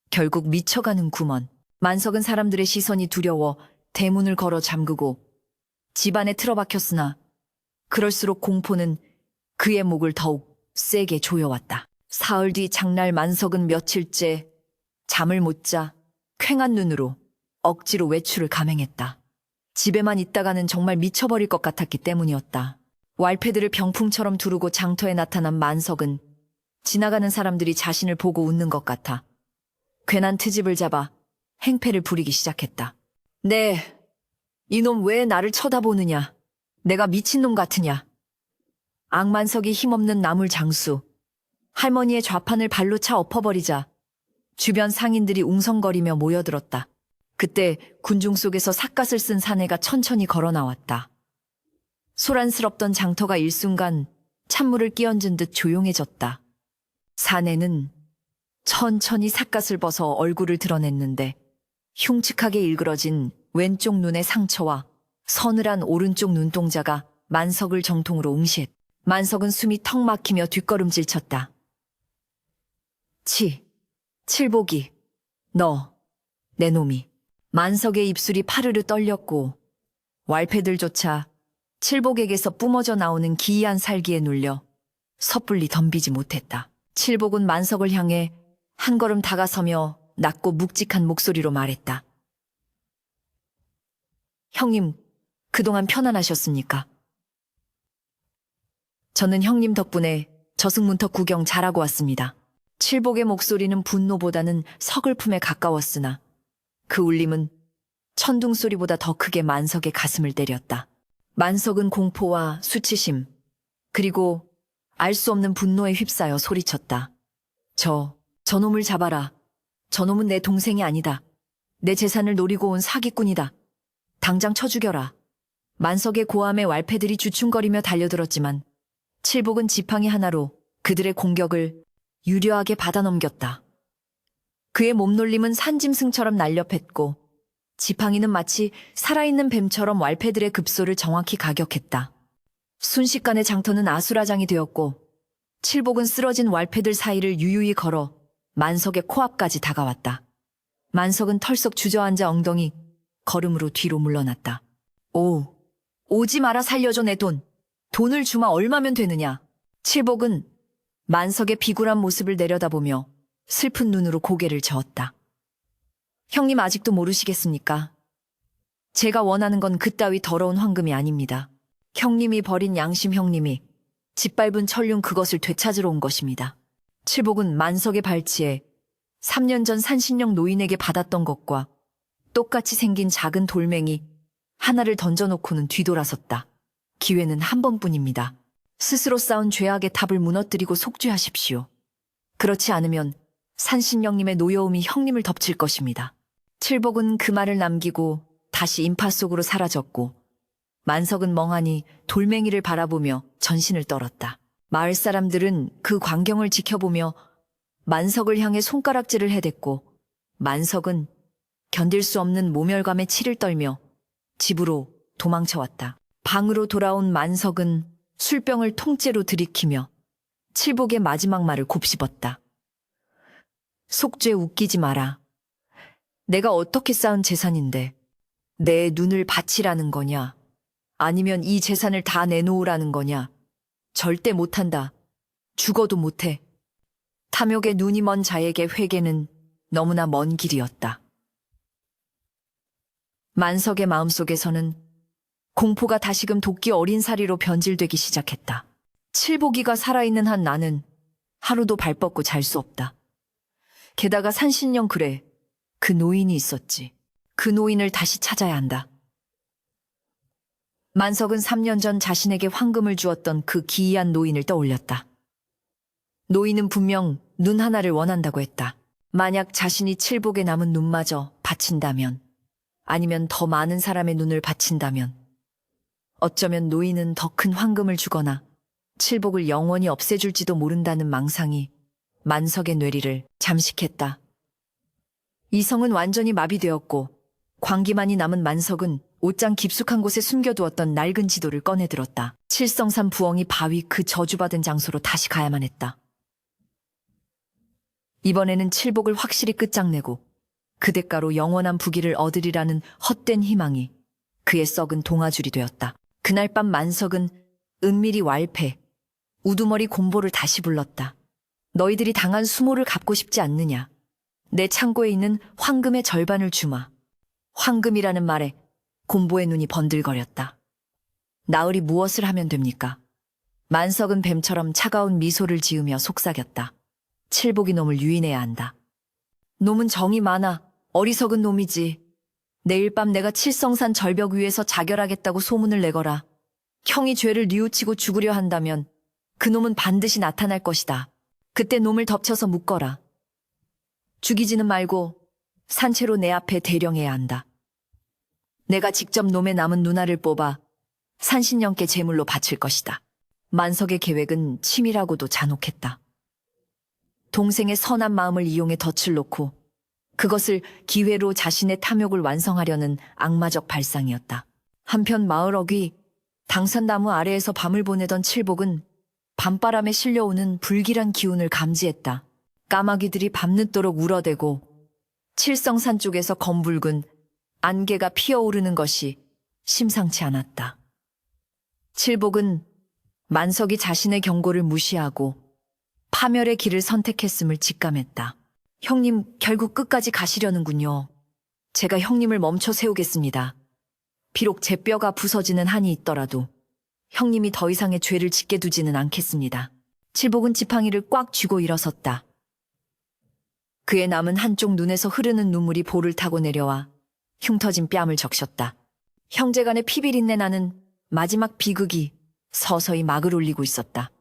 결국 미쳐가는 구먼. 만석은 사람들의 시선이 두려워 대문을 걸어 잠그고 집안에 틀어박혔으나 그럴수록 공포는 그의 목을 더욱 세게 조여왔다. 사흘 뒤 장날 만석은 며칠째 잠을 못 자 퀭한 눈으로 억지로 외출을 감행했다. 집에만 있다가는 정말 미쳐버릴 것 같았기 때문이었다. 왈패들을 병풍처럼 두르고 장터에 나타난 만석은 지나가는 사람들이 자신을 보고 웃는 것 같아 괜한 트집을 잡아 행패를 부리기 시작했다. 네, 이놈 왜 나를 쳐다보느냐? 내가 미친놈 같으냐? 악만석이 힘없는 나물 장수, 할머니의 좌판을 발로 차 엎어버리자 주변 상인들이 웅성거리며 모여들었다. 그때 군중 속에서 삿갓을 쓴 사내가 천천히 걸어 나왔다. 소란스럽던 장터가 일순간 찬물을 끼얹은 듯 조용해졌다. 사내는 천천히 삿갓을 벗어 얼굴을 드러냈는데 흉측하게 일그러진 왼쪽 눈의 상처와 서늘한 오른쪽 눈동자가 만석을 정통으로 응시했다. 만석은 숨이 턱 막히며 뒷걸음질 쳤다. 칠복이, 너, 내 놈이. 만석의 입술이 파르르 떨렸고 왈패들조차 칠복에게서 뿜어져 나오는 기이한 살기에 눌려 섣불리 덤비지 못했다. 칠복은 만석을 향해 한 걸음 다가서며 낮고 묵직한 목소리로 말했다. 형님, 그동안 편안하셨습니까? 저는 형님 덕분에 저승문턱 구경 잘하고 왔습니다. 칠복의 목소리는 분노보다는 서글픔에 가까웠으나 그 울림은 천둥 소리보다 더 크게 만석의 가슴을 때렸다. 만석은 공포와 수치심, 그리고 알 수 없는 분노에 휩싸여 소리쳤다. 저놈을 잡아라. 저놈은 내 동생이 아니다. 내 재산을 노리고 온 사기꾼이다. 당장 쳐 죽여라. 만석의 고함에 왈패들이 주춤거리며 달려들었지만 칠복은 지팡이 하나로 그들의 공격을 유려하게 받아넘겼다. 그의 몸놀림은 산짐승처럼 날렵했고 지팡이는 마치 살아있는 뱀처럼 왈패들의 급소를 정확히 가격했다. 순식간에 장터는 아수라장이 되었고 칠복은 쓰러진 왈패들 사이를 유유히 걸어 만석의 코앞까지 다가왔다. 만석은 털썩 주저앉아 엉덩이 걸음으로 뒤로 물러났다. 오지 마라 살려줘 내 돈. 돈을 주마 얼마면 되느냐. 칠복은 만석의 비굴한 모습을 내려다보며 슬픈 눈으로 고개를 저었다. 형님 아직도 모르시겠습니까? 제가 원하는 건 그따위 더러운 황금이 아닙니다. 형님이 버린 양심 형님이 짓밟은 천륜 그것을 되찾으러 온 것입니다. 칠복은 만석의 발치에 3년 전 산신령 노인에게 받았던 것과 똑같이 생긴 작은 돌멩이 하나를 던져놓고는 뒤돌아섰다. 기회는 한 번뿐입니다. 스스로 쌓은 죄악의 탑을 무너뜨리고 속죄하십시오. 그렇지 않으면 산신령님의 노여움이 형님을 덮칠 것입니다. 칠복은 그 말을 남기고 다시 인파 속으로 사라졌고 만석은 멍하니 돌멩이를 바라보며 전신을 떨었다. 마을 사람들은 그 광경을 지켜보며 만석을 향해 손가락질을 해댔고 만석은 견딜 수 없는 모멸감에 치를 떨며 집으로 도망쳐왔다. 방으로 돌아온 만석은 술병을 통째로 들이키며 칠복의 마지막 말을 곱씹었다. 속죄 웃기지 마라. 내가 어떻게 쌓은 재산인데 내 눈을 바치라는 거냐? 아니면 이 재산을 다 내놓으라는 거냐? 절대 못한다. 죽어도 못해. 탐욕에 눈이 먼 자에게 회개는 너무나 먼 길이었다. 만석의 마음속에서는 공포가 다시금 도끼 어린사리로 변질되기 시작했다. 칠복이가 살아있는 한 나는 하루도 발 뻗고 잘 수 없다. 게다가 산신령 그래, 그 노인이 있었지. 그 노인을 다시 찾아야 한다. 만석은 3년 전 자신에게 황금을 주었던 그 기이한 노인을 떠올렸다. 노인은 분명 눈 하나를 원한다고 했다. 만약 자신이 칠복에 남은 눈마저 바친다면, 아니면 더 많은 사람의 눈을 바친다면, 어쩌면 노인은 더 큰 황금을 주거나 칠복을 영원히 없애줄지도 모른다는 망상이 만석의 뇌리를 잠식했다. 이성은 완전히 마비되었고 광기만이 남은 만석은 옷장 깊숙한 곳에 숨겨두었던 낡은 지도를 꺼내들었다. 칠성산 부엉이 바위 그 저주받은 장소로 다시 가야만 했다. 이번에는 칠복을 확실히 끝장내고 그 대가로 영원한 부귀를 얻으리라는 헛된 희망이 그의 썩은 동아줄이 되었다. 그날 밤 만석은 은밀히 왈패, 우두머리 곰보를 다시 불렀다. 너희들이 당한 수모를 갚고 싶지 않느냐? 내 창고에 있는 황금의 절반을 주마. 황금이라는 말에 곰보의 눈이 번들거렸다. 나으리 무엇을 하면 됩니까? 만석은 뱀처럼 차가운 미소를 지으며 속삭였다. 칠복이 놈을 유인해야 한다. 놈은 정이 많아. 어리석은 놈이지. 내일 밤 내가 칠성산 절벽 위에서 자결하겠다고 소문을 내거라. 형이 죄를 뉘우치고 죽으려 한다면 그 놈은 반드시 나타날 것이다. 그때 놈을 덮쳐서 묶어라. 죽이지는 말고 산채로 내 앞에 대령해야 한다. 내가 직접 놈의 남은 누나를 뽑아 산신령께 제물로 바칠 것이다. 만석의 계획은 치밀하고도 잔혹했다. 동생의 선한 마음을 이용해 덫을 놓고 그것을 기회로 자신의 탐욕을 완성하려는 악마적 발상이었다. 한편 마을 어귀 당산나무 아래에서 밤을 보내던 칠복은 밤바람에 실려오는 불길한 기운을 감지했다. 까마귀들이 밤늦도록 울어대고 칠성산 쪽에서 검붉은 안개가 피어오르는 것이 심상치 않았다. 칠복은 만석이 자신의 경고를 무시하고 파멸의 길을 선택했음을 직감했다. 형님, 결국 끝까지 가시려는군요. 제가 형님을 멈춰 세우겠습니다. 비록 제 뼈가 부서지는 한이 있더라도 형님이 더 이상의 죄를 짓게 두지는 않겠습니다. 칠복은 지팡이를 꽉 쥐고 일어섰다. 그의 남은 한쪽 눈에서 흐르는 눈물이 볼을 타고 내려와 흉터진 뺨을 적셨다. 형제간의 피비린내 나는 마지막 비극이 서서히 막을 올리고 있었다.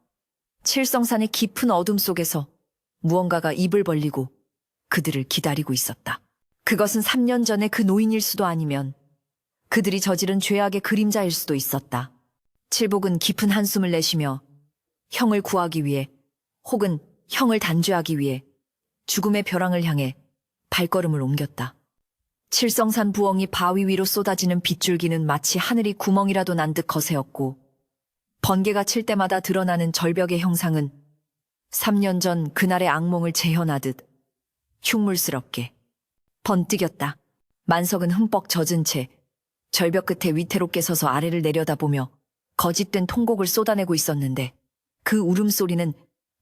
칠성산의 깊은 어둠 속에서 무언가가 입을 벌리고 그들을 기다리고 있었다. 그것은 3년 전의 그 노인일 수도 아니면 그들이 저지른 죄악의 그림자일 수도 있었다. 칠복은 깊은 한숨을 내쉬며 형을 구하기 위해 혹은 형을 단죄하기 위해 죽음의 벼랑을 향해 발걸음을 옮겼다. 칠성산 부엉이 바위 위로 쏟아지는 빗줄기는 마치 하늘이 구멍이라도 난 듯 거세었고 번개가 칠 때마다 드러나는 절벽의 형상은 3년 전 그날의 악몽을 재현하듯 흉물스럽게 번뜩였다. 만석은 흠뻑 젖은 채 절벽 끝에 위태롭게 서서 아래를 내려다보며 거짓된 통곡을 쏟아내고 있었는데 그 울음소리는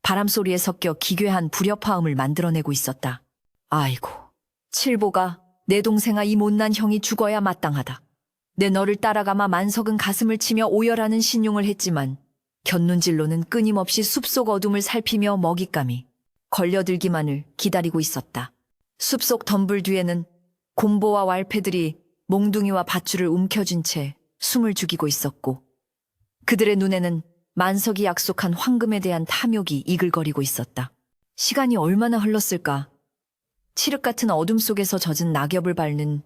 바람소리에 섞여 기괴한 불협화음을 만들어내고 있었다. 아이고, 칠보가 내 동생아 이 못난 형이 죽어야 마땅하다. 내 너를 따라가마 만석은 가슴을 치며 오열하는 신용을 했지만 곁눈질로는 끊임없이 숲속 어둠을 살피며 먹잇감이 걸려들기만을 기다리고 있었다. 숲속 덤불 뒤에는 곰보와 왈패들이 몽둥이와 밧줄을 움켜쥔 채 숨을 죽이고 있었고 그들의 눈에는 만석이 약속한 황금에 대한 탐욕이 이글거리고 있었다. 시간이 얼마나 흘렀을까? 칠흑 같은 어둠 속에서 젖은 낙엽을 밟는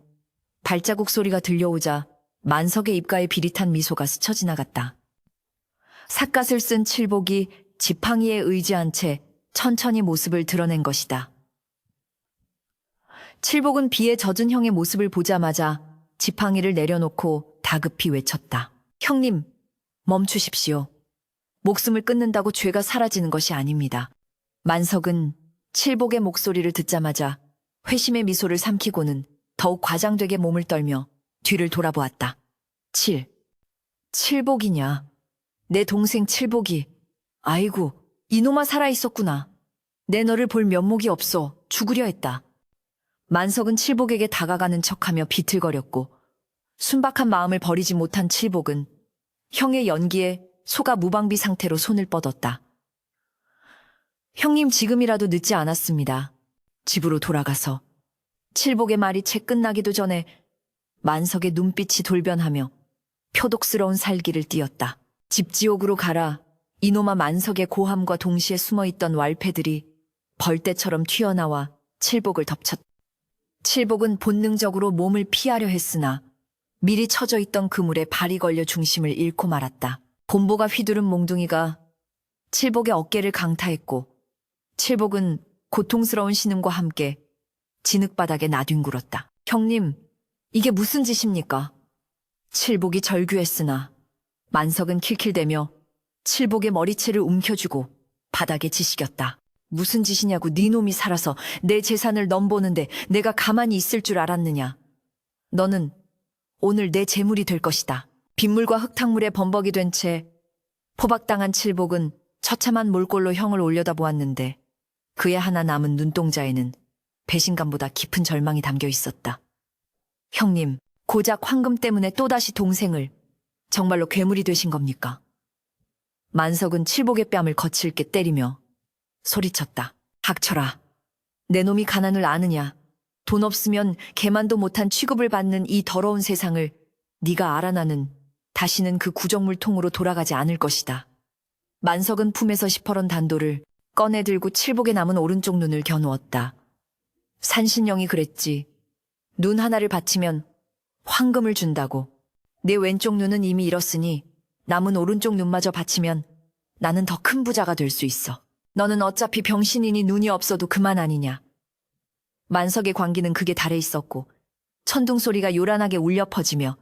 발자국 소리가 들려오자 만석의 입가에 비릿한 미소가 스쳐 지나갔다. 삿갓을 쓴 칠복이 지팡이에 의지한 채 천천히 모습을 드러낸 것이다. 칠복은 비에 젖은 형의 모습을 보자마자 지팡이를 내려놓고 다급히 외쳤다. 형님, 멈추십시오. 목숨을 끊는다고 죄가 사라지는 것이 아닙니다. 만석은 칠복의 목소리를 듣자마자 회심의 미소를 삼키고는 더욱 과장되게 몸을 떨며 뒤를 돌아보았다. 칠복이냐? 내 동생 칠복이. 아이고, 이놈아 살아있었구나. 내 너를 볼 면목이 없어 죽으려 했다. 만석은 칠복에게 다가가는 척하며 비틀거렸고 순박한 마음을 버리지 못한 칠복은 형의 연기에 속아 무방비 상태로 손을 뻗었다. 형님 지금이라도 늦지 않았습니다. 집으로 돌아가서 칠복의 말이 채 끝나기도 전에 만석의 눈빛이 돌변하며 표독스러운 살기를 띠었다. 집지옥으로 가라. 이놈아 만석의 고함과 동시에 숨어있던 왈패들이 벌떼처럼 튀어나와 칠복을 덮쳤다. 칠복은 본능적으로 몸을 피하려 했으나 미리 쳐져 있던 그물에 발이 걸려 중심을 잃고 말았다. 곰보가 휘두른 몽둥이가 칠복의 어깨를 강타했고 칠복은 고통스러운 신음과 함께 진흙바닥에 나뒹굴었다. 형님, 이게 무슨 짓입니까? 칠복이 절규했으나 만석은 킬킬대며 칠복의 머리채를 움켜쥐고 바닥에 지시겼다. 무슨 짓이냐고 네 놈이 살아서 내 재산을 넘보는데 내가 가만히 있을 줄 알았느냐. 너는 오늘 내 재물이 될 것이다. 빗물과 흙탕물에 범벅이 된 채 포박당한 칠복은 처참한 몰골로 형을 올려다보았는데 그의 하나 남은 눈동자에는 배신감보다 깊은 절망이 담겨 있었다. 형님, 고작 황금 때문에 또다시 동생을 정말로 괴물이 되신 겁니까? 만석은 칠복의 뺨을 거칠게 때리며 소리쳤다. 닥쳐라. 내 놈이 가난을 아느냐. 돈 없으면 개만도 못한 취급을 받는 이 더러운 세상을 네가 알아. 나는 다시는 그 구정물통으로 돌아가지 않을 것이다. 만석은 품에서 시퍼런 단도를 꺼내들고 칠복에 남은 오른쪽 눈을 겨누었다. 산신령이 그랬지. 눈 하나를 바치면 황금을 준다고. 내 왼쪽 눈은 이미 잃었으니 남은 오른쪽 눈마저 바치면 나는 더 큰 부자가 될 수 있어. 너는 어차피 병신이니 눈이 없어도 그만 아니냐. 만석의 광기는 극에 달해 있었고 천둥 소리가 요란하게 울려 퍼지며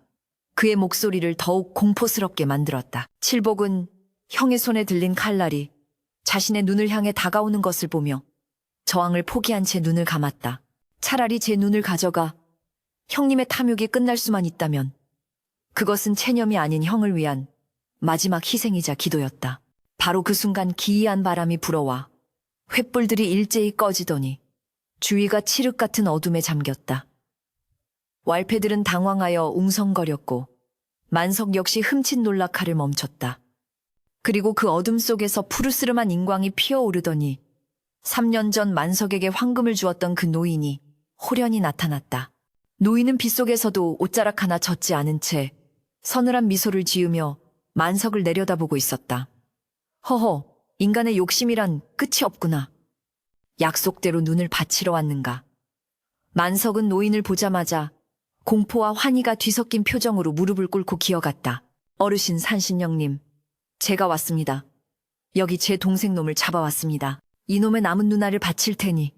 그의 목소리를 더욱 공포스럽게 만들었다. 칠복은 형의 손에 들린 칼날이 자신의 눈을 향해 다가오는 것을 보며 저항을 포기한 채 눈을 감았다. 차라리 제 눈을 가져가 형님의 탐욕이 끝날 수만 있다면 그것은 체념이 아닌 형을 위한 마지막 희생이자 기도였다. 바로 그 순간 기이한 바람이 불어와 횃불들이 일제히 꺼지더니 주위가 칠흑 같은 어둠에 잠겼다. 왈패들은 당황하여 웅성거렸고 만석 역시 흠칫 놀라 칼을 멈췄다. 그리고 그 어둠 속에서 푸르스름한 인광이 피어오르더니 3년 전 만석에게 황금을 주었던 그 노인이 호련히 나타났다. 노인은 빗속에서도 옷자락 하나 젖지 않은 채 서늘한 미소를 지으며 만석을 내려다보고 있었다. 허허, 인간의 욕심이란 끝이 없구나. 약속대로 눈을 바치러 왔는가. 만석은 노인을 보자마자 공포와 환희가 뒤섞인 표정으로 무릎을 꿇고 기어갔다. 어르신 산신령님, 제가 왔습니다. 여기 제 동생 놈을 잡아왔습니다. 이놈의 남은 누나를 바칠 테니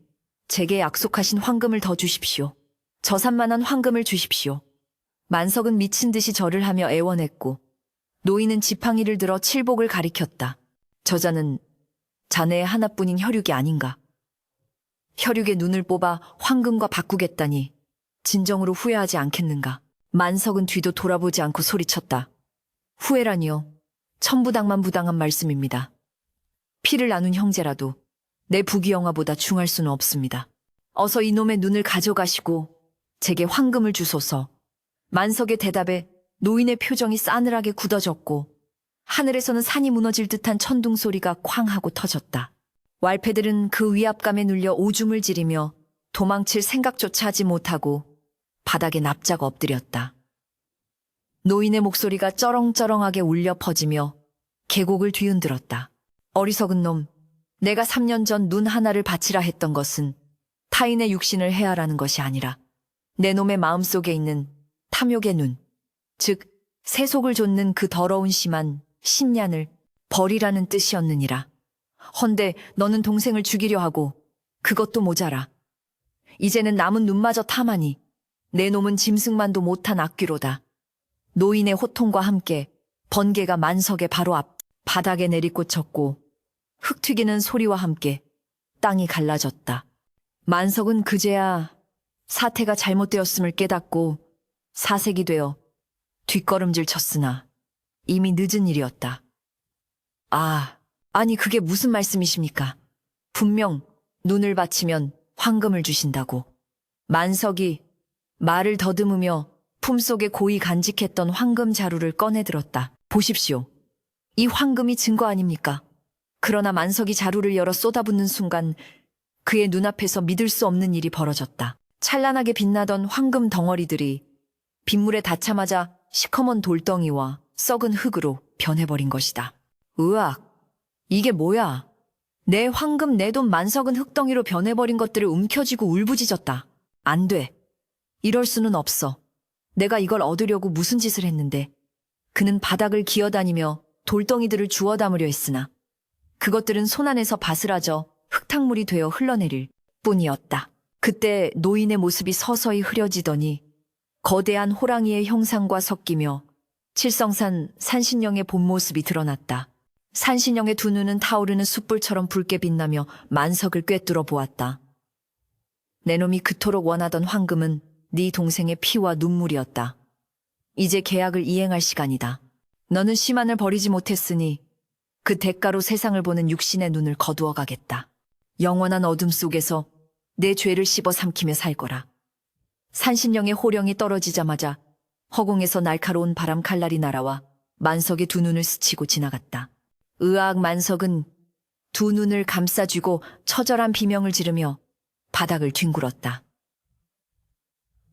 제게 약속하신 황금을 더 주십시오. 저 산만한 황금을 주십시오. 만석은 미친 듯이 절을 하며 애원했고 노인은 지팡이를 들어 칠복을 가리켰다. 저자는 자네의 하나뿐인 혈육이 아닌가. 혈육의 눈을 뽑아 황금과 바꾸겠다니 진정으로 후회하지 않겠는가. 만석은 뒤도 돌아보지 않고 소리쳤다. 후회라니요. 천부당만부당한 말씀입니다. 피를 나눈 형제라도 내 부귀영화보다 중할 수는 없습니다. 어서 이놈의 눈을 가져가시고 제게 황금을 주소서. 만석의 대답에 노인의 표정이 싸늘하게 굳어졌고 하늘에서는 산이 무너질 듯한 천둥 소리가 쾅 하고 터졌다. 왈패들은 그 위압감에 눌려 오줌을 지르며 도망칠 생각조차 하지 못하고 바닥에 납작 엎드렸다. 노인의 목소리가 쩌렁쩌렁하게 울려 퍼지며 계곡을 뒤흔들었다. 어리석은 놈, 내가 3년 전 눈 하나를 바치라 했던 것은 타인의 육신을 해하라는 것이 아니라 내 놈의 마음속에 있는 탐욕의 눈, 즉 세속을 좇는 그 더러운 심한 신년을 버리라는 뜻이었느니라. 헌데 너는 동생을 죽이려 하고 그것도 모자라. 이제는 남은 눈마저 탐하니 내 놈은 짐승만도 못한 악귀로다. 노인의 호통과 함께 번개가 만석의 바로 앞 바닥에 내리꽂혔고 흙 튀기는 소리와 함께 땅이 갈라졌다. 만석은 그제야 사태가 잘못되었음을 깨닫고 사색이 되어 뒷걸음질 쳤으나 이미 늦은 일이었다. 아니 그게 무슨 말씀이십니까? 분명 눈을 바치면 황금을 주신다고. 만석이 말을 더듬으며 품속에 고이 간직했던 황금 자루를 꺼내들었다. 보십시오. 이 황금이 증거 아닙니까? 그러나 만석이 자루를 열어 쏟아붓는 순간 그의 눈앞에서 믿을 수 없는 일이 벌어졌다. 찬란하게 빛나던 황금 덩어리들이 빗물에 닿자마자 시커먼 돌덩이와 썩은 흙으로 변해버린 것이다. 으악! 이게 뭐야? 내 황금 내 돈 만석은 흙덩이로 변해버린 것들을 움켜쥐고 울부짖었다. 안 돼. 이럴 수는 없어. 내가 이걸 얻으려고 무슨 짓을 했는데. 그는 바닥을 기어다니며 돌덩이들을 주워 담으려 했으나 그것들은 손안에서 바스라져 흙탕물이 되어 흘러내릴 뿐이었다. 그때 노인의 모습이 서서히 흐려지더니 거대한 호랑이의 형상과 섞이며 칠성산 산신령의 본 모습이 드러났다. 산신령의 두 눈은 타오르는 숯불처럼 붉게 빛나며 만석을 꿰뚫어 보았다. 내 놈이 그토록 원하던 황금은 네 동생의 피와 눈물이었다. 이제 계약을 이행할 시간이다. 너는 시만을 버리지 못했으니 그 대가로 세상을 보는 육신의 눈을 거두어 가겠다. 영원한 어둠 속에서 내 죄를 씹어 삼키며 살 거라. 산신령의 호령이 떨어지자마자 허공에서 날카로운 바람 칼날이 날아와 만석의 두 눈을 스치고 지나갔다. 의학 만석은 두 눈을 감싸쥐고 처절한 비명을 지르며 바닥을 뒹굴었다.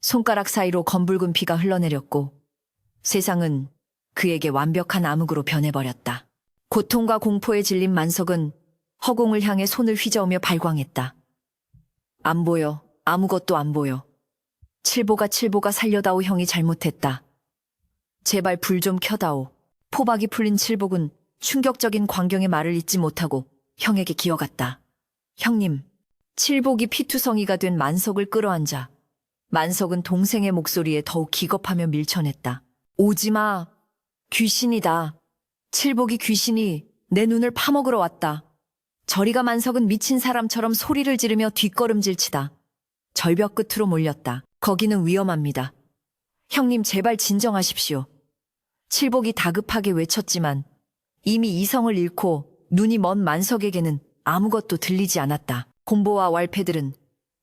손가락 사이로 검붉은 피가 흘러내렸고 세상은 그에게 완벽한 암흑으로 변해버렸다. 고통과 공포에 질린 만석은 허공을 향해 손을 휘저으며 발광했다. 안 보여. 아무것도 안 보여. 칠보가 살려다오. 형이 잘못했다. 제발 불 좀 켜다오. 포박이 풀린 칠복은 충격적인 광경의 말을 잊지 못하고 형에게 기어갔다. 형님. 칠복이 피투성이가 된 만석을 끌어안자 만석은 동생의 목소리에 더욱 기겁하며 밀쳐냈다. 오지마. 귀신이다. 칠복이 귀신이 내 눈을 파먹으러 왔다. 저리가. 만석은 미친 사람처럼 소리를 지르며 뒷걸음질치다 절벽 끝으로 몰렸다. 거기는 위험합니다. 형님 제발 진정하십시오. 칠복이 다급하게 외쳤지만 이미 이성을 잃고 눈이 먼 만석에게는 아무것도 들리지 않았다. 곰보와 왈패들은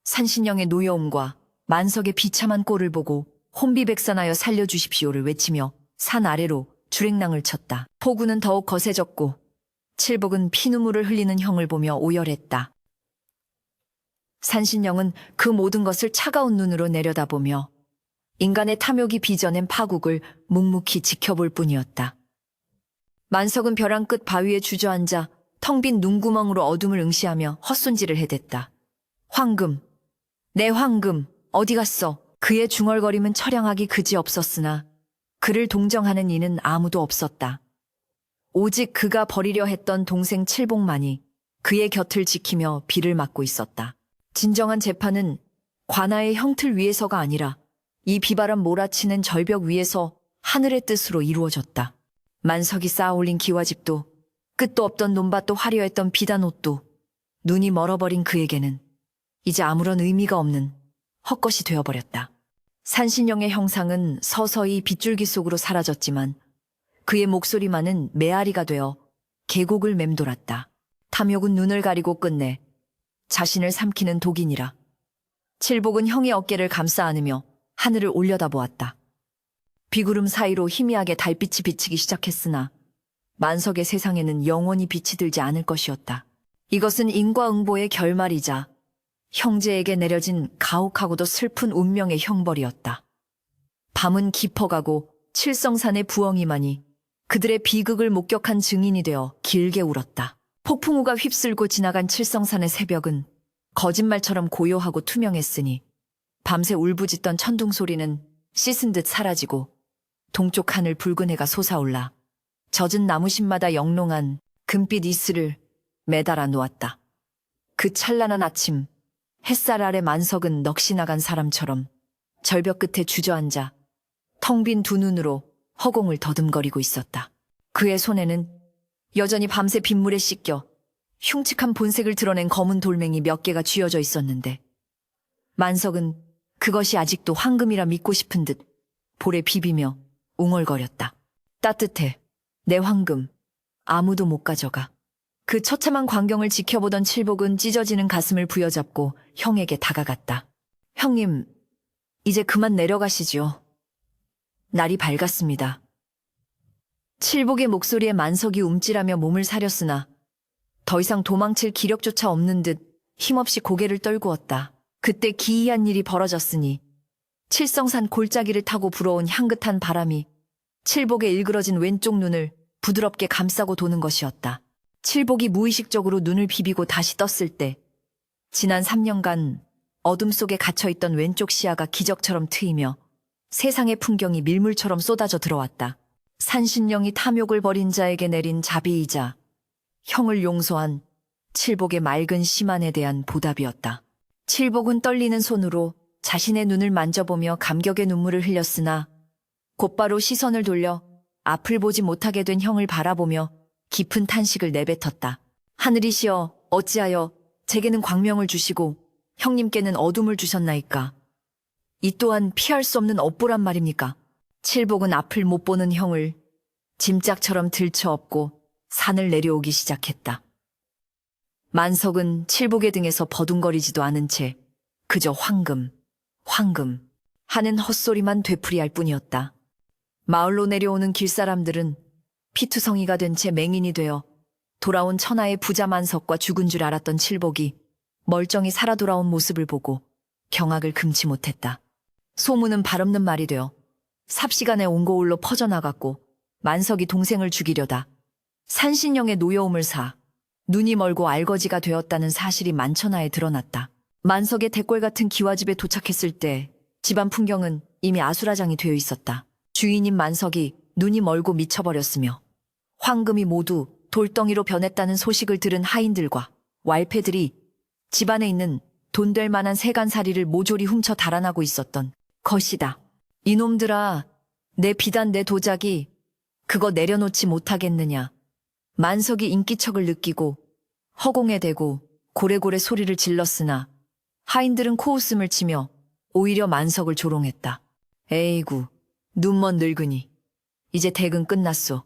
산신령의 노여움과 만석의 비참한 꼴을 보고 혼비백산하여 살려주십시오를 외치며 산 아래로 주랭랑을 쳤다. 폭우는 더욱 거세졌고 칠복은 피눈물을 흘리는 형을 보며 오열했다. 산신령은 그 모든 것을 차가운 눈으로 내려다보며 인간의 탐욕이 빚어낸 파국을 묵묵히 지켜볼 뿐이었다. 만석은 벼랑 끝 바위에 주저앉아 텅 빈 눈구멍으로 어둠을 응시하며 헛손질을 해댔다. 황금, 내 황금, 어디 갔어? 그의 중얼거림은 처량하기 그지없었으나 그를 동정하는 이는 아무도 없었다. 오직 그가 버리려 했던 동생 칠복만이 그의 곁을 지키며 비를 맞고 있었다. 진정한 재판은 관아의 형틀 위에서가 아니라 이 비바람 몰아치는 절벽 위에서 하늘의 뜻으로 이루어졌다. 만석이 쌓아올린 기와집도 끝도 없던 논밭도 화려했던 비단 옷도 눈이 멀어버린 그에게는 이제 아무런 의미가 없는 헛것이 되어버렸다. 산신령의 형상은 서서히 빗줄기 속으로 사라졌지만 그의 목소리만은 메아리가 되어 계곡을 맴돌았다. 탐욕은 눈을 가리고 끝내 자신을 삼키는 독이니라. 칠복은 형의 어깨를 감싸 안으며 하늘을 올려다보았다. 비구름 사이로 희미하게 달빛이 비치기 시작했으나 만석의 세상에는 영원히 빛이 들지 않을 것이었다. 이것은 인과응보의 결말이자 형제에게 내려진 가혹하고도 슬픈 운명의 형벌이었다. 밤은 깊어가고 칠성산의 부엉이만이 그들의 비극을 목격한 증인이 되어 길게 울었다. 폭풍우가 휩쓸고 지나간 칠성산의 새벽은 거짓말처럼 고요하고 투명했으니 밤새 울부짖던 천둥 소리는 씻은 듯 사라지고 동쪽 하늘 붉은 해가 솟아올라 젖은 나무심마다 영롱한 금빛 이슬을 매달아 놓았다. 그 찬란한 아침, 햇살 아래 만석은 넋이 나간 사람처럼 절벽 끝에 주저앉아 텅 빈 두 눈으로 허공을 더듬거리고 있었다. 그의 손에는 여전히 밤새 빗물에 씻겨 흉측한 본색을 드러낸 검은 돌멩이 몇 개가 쥐어져 있었는데 만석은 그것이 아직도 황금이라 믿고 싶은 듯 볼에 비비며 웅얼거렸다. 따뜻해. 내 황금. 아무도 못 가져가. 그 처참한 광경을 지켜보던 칠복은 찢어지는 가슴을 부여잡고 형에게 다가갔다. 형님, 이제 그만 내려가시지요. 날이 밝았습니다. 칠복의 목소리에 만석이 움찔하며 몸을 사렸으나 더 이상 도망칠 기력조차 없는 듯 힘없이 고개를 떨구었다. 그때 기이한 일이 벌어졌으니 칠성산 골짜기를 타고 불어온 향긋한 바람이 칠복의 일그러진 왼쪽 눈을 부드럽게 감싸고 도는 것이었다. 칠복이 무의식적으로 눈을 비비고 다시 떴을 때 지난 3년간 어둠 속에 갇혀있던 왼쪽 시야가 기적처럼 트이며 세상의 풍경이 밀물처럼 쏟아져 들어왔다. 산신령이 탐욕을 벌인 자에게 내린 자비이자 형을 용서한 칠복의 맑은 심안에 대한 보답이었다. 칠복은 떨리는 손으로 자신의 눈을 만져보며 감격의 눈물을 흘렸으나 곧바로 시선을 돌려 앞을 보지 못하게 된 형을 바라보며 깊은 탄식을 내뱉었다. 하늘이시여 어찌하여 제게는 광명을 주시고 형님께는 어둠을 주셨나이까. 이 또한 피할 수 없는 업보란 말입니까? 칠복은 앞을 못 보는 형을 짐짝처럼 들쳐업고 산을 내려오기 시작했다. 만석은 칠복의 등에서 버둥거리지도 않은 채 그저 황금, 황금 하는 헛소리만 되풀이할 뿐이었다. 마을로 내려오는 길사람들은 피투성이가 된 채 맹인이 되어 돌아온 천하의 부자 만석과 죽은 줄 알았던 칠복이 멀쩡히 살아 돌아온 모습을 보고 경악을 금치 못했다. 소문은 발없는 말이 되어 삽시간에 온고울로 퍼져나갔고 만석이 동생을 죽이려다 산신령의 노여움을 사 눈이 멀고 알거지가 되었다는 사실이 만천하에 드러났다. 만석의 대궐 같은 기와집에 도착했을 때 집안 풍경은 이미 아수라장이 되어 있었다. 주인인 만석이 눈이 멀고 미쳐버렸으며 황금이 모두 돌덩이로 변했다는 소식을 들은 하인들과 왈패들이 집안에 있는 돈 될 만한 세간살이를 모조리 훔쳐 달아나고 있었던 것이다. 이놈들아, 내 비단 내 도자기 그거 내려놓지 못하겠느냐. 만석이 인기척을 느끼고 허공에 대고 고래고래 소리를 질렀으나 하인들은 코웃음을 치며 오히려 만석을 조롱했다. 에이구, 눈먼 늙은이. 이제 댁은 끝났소.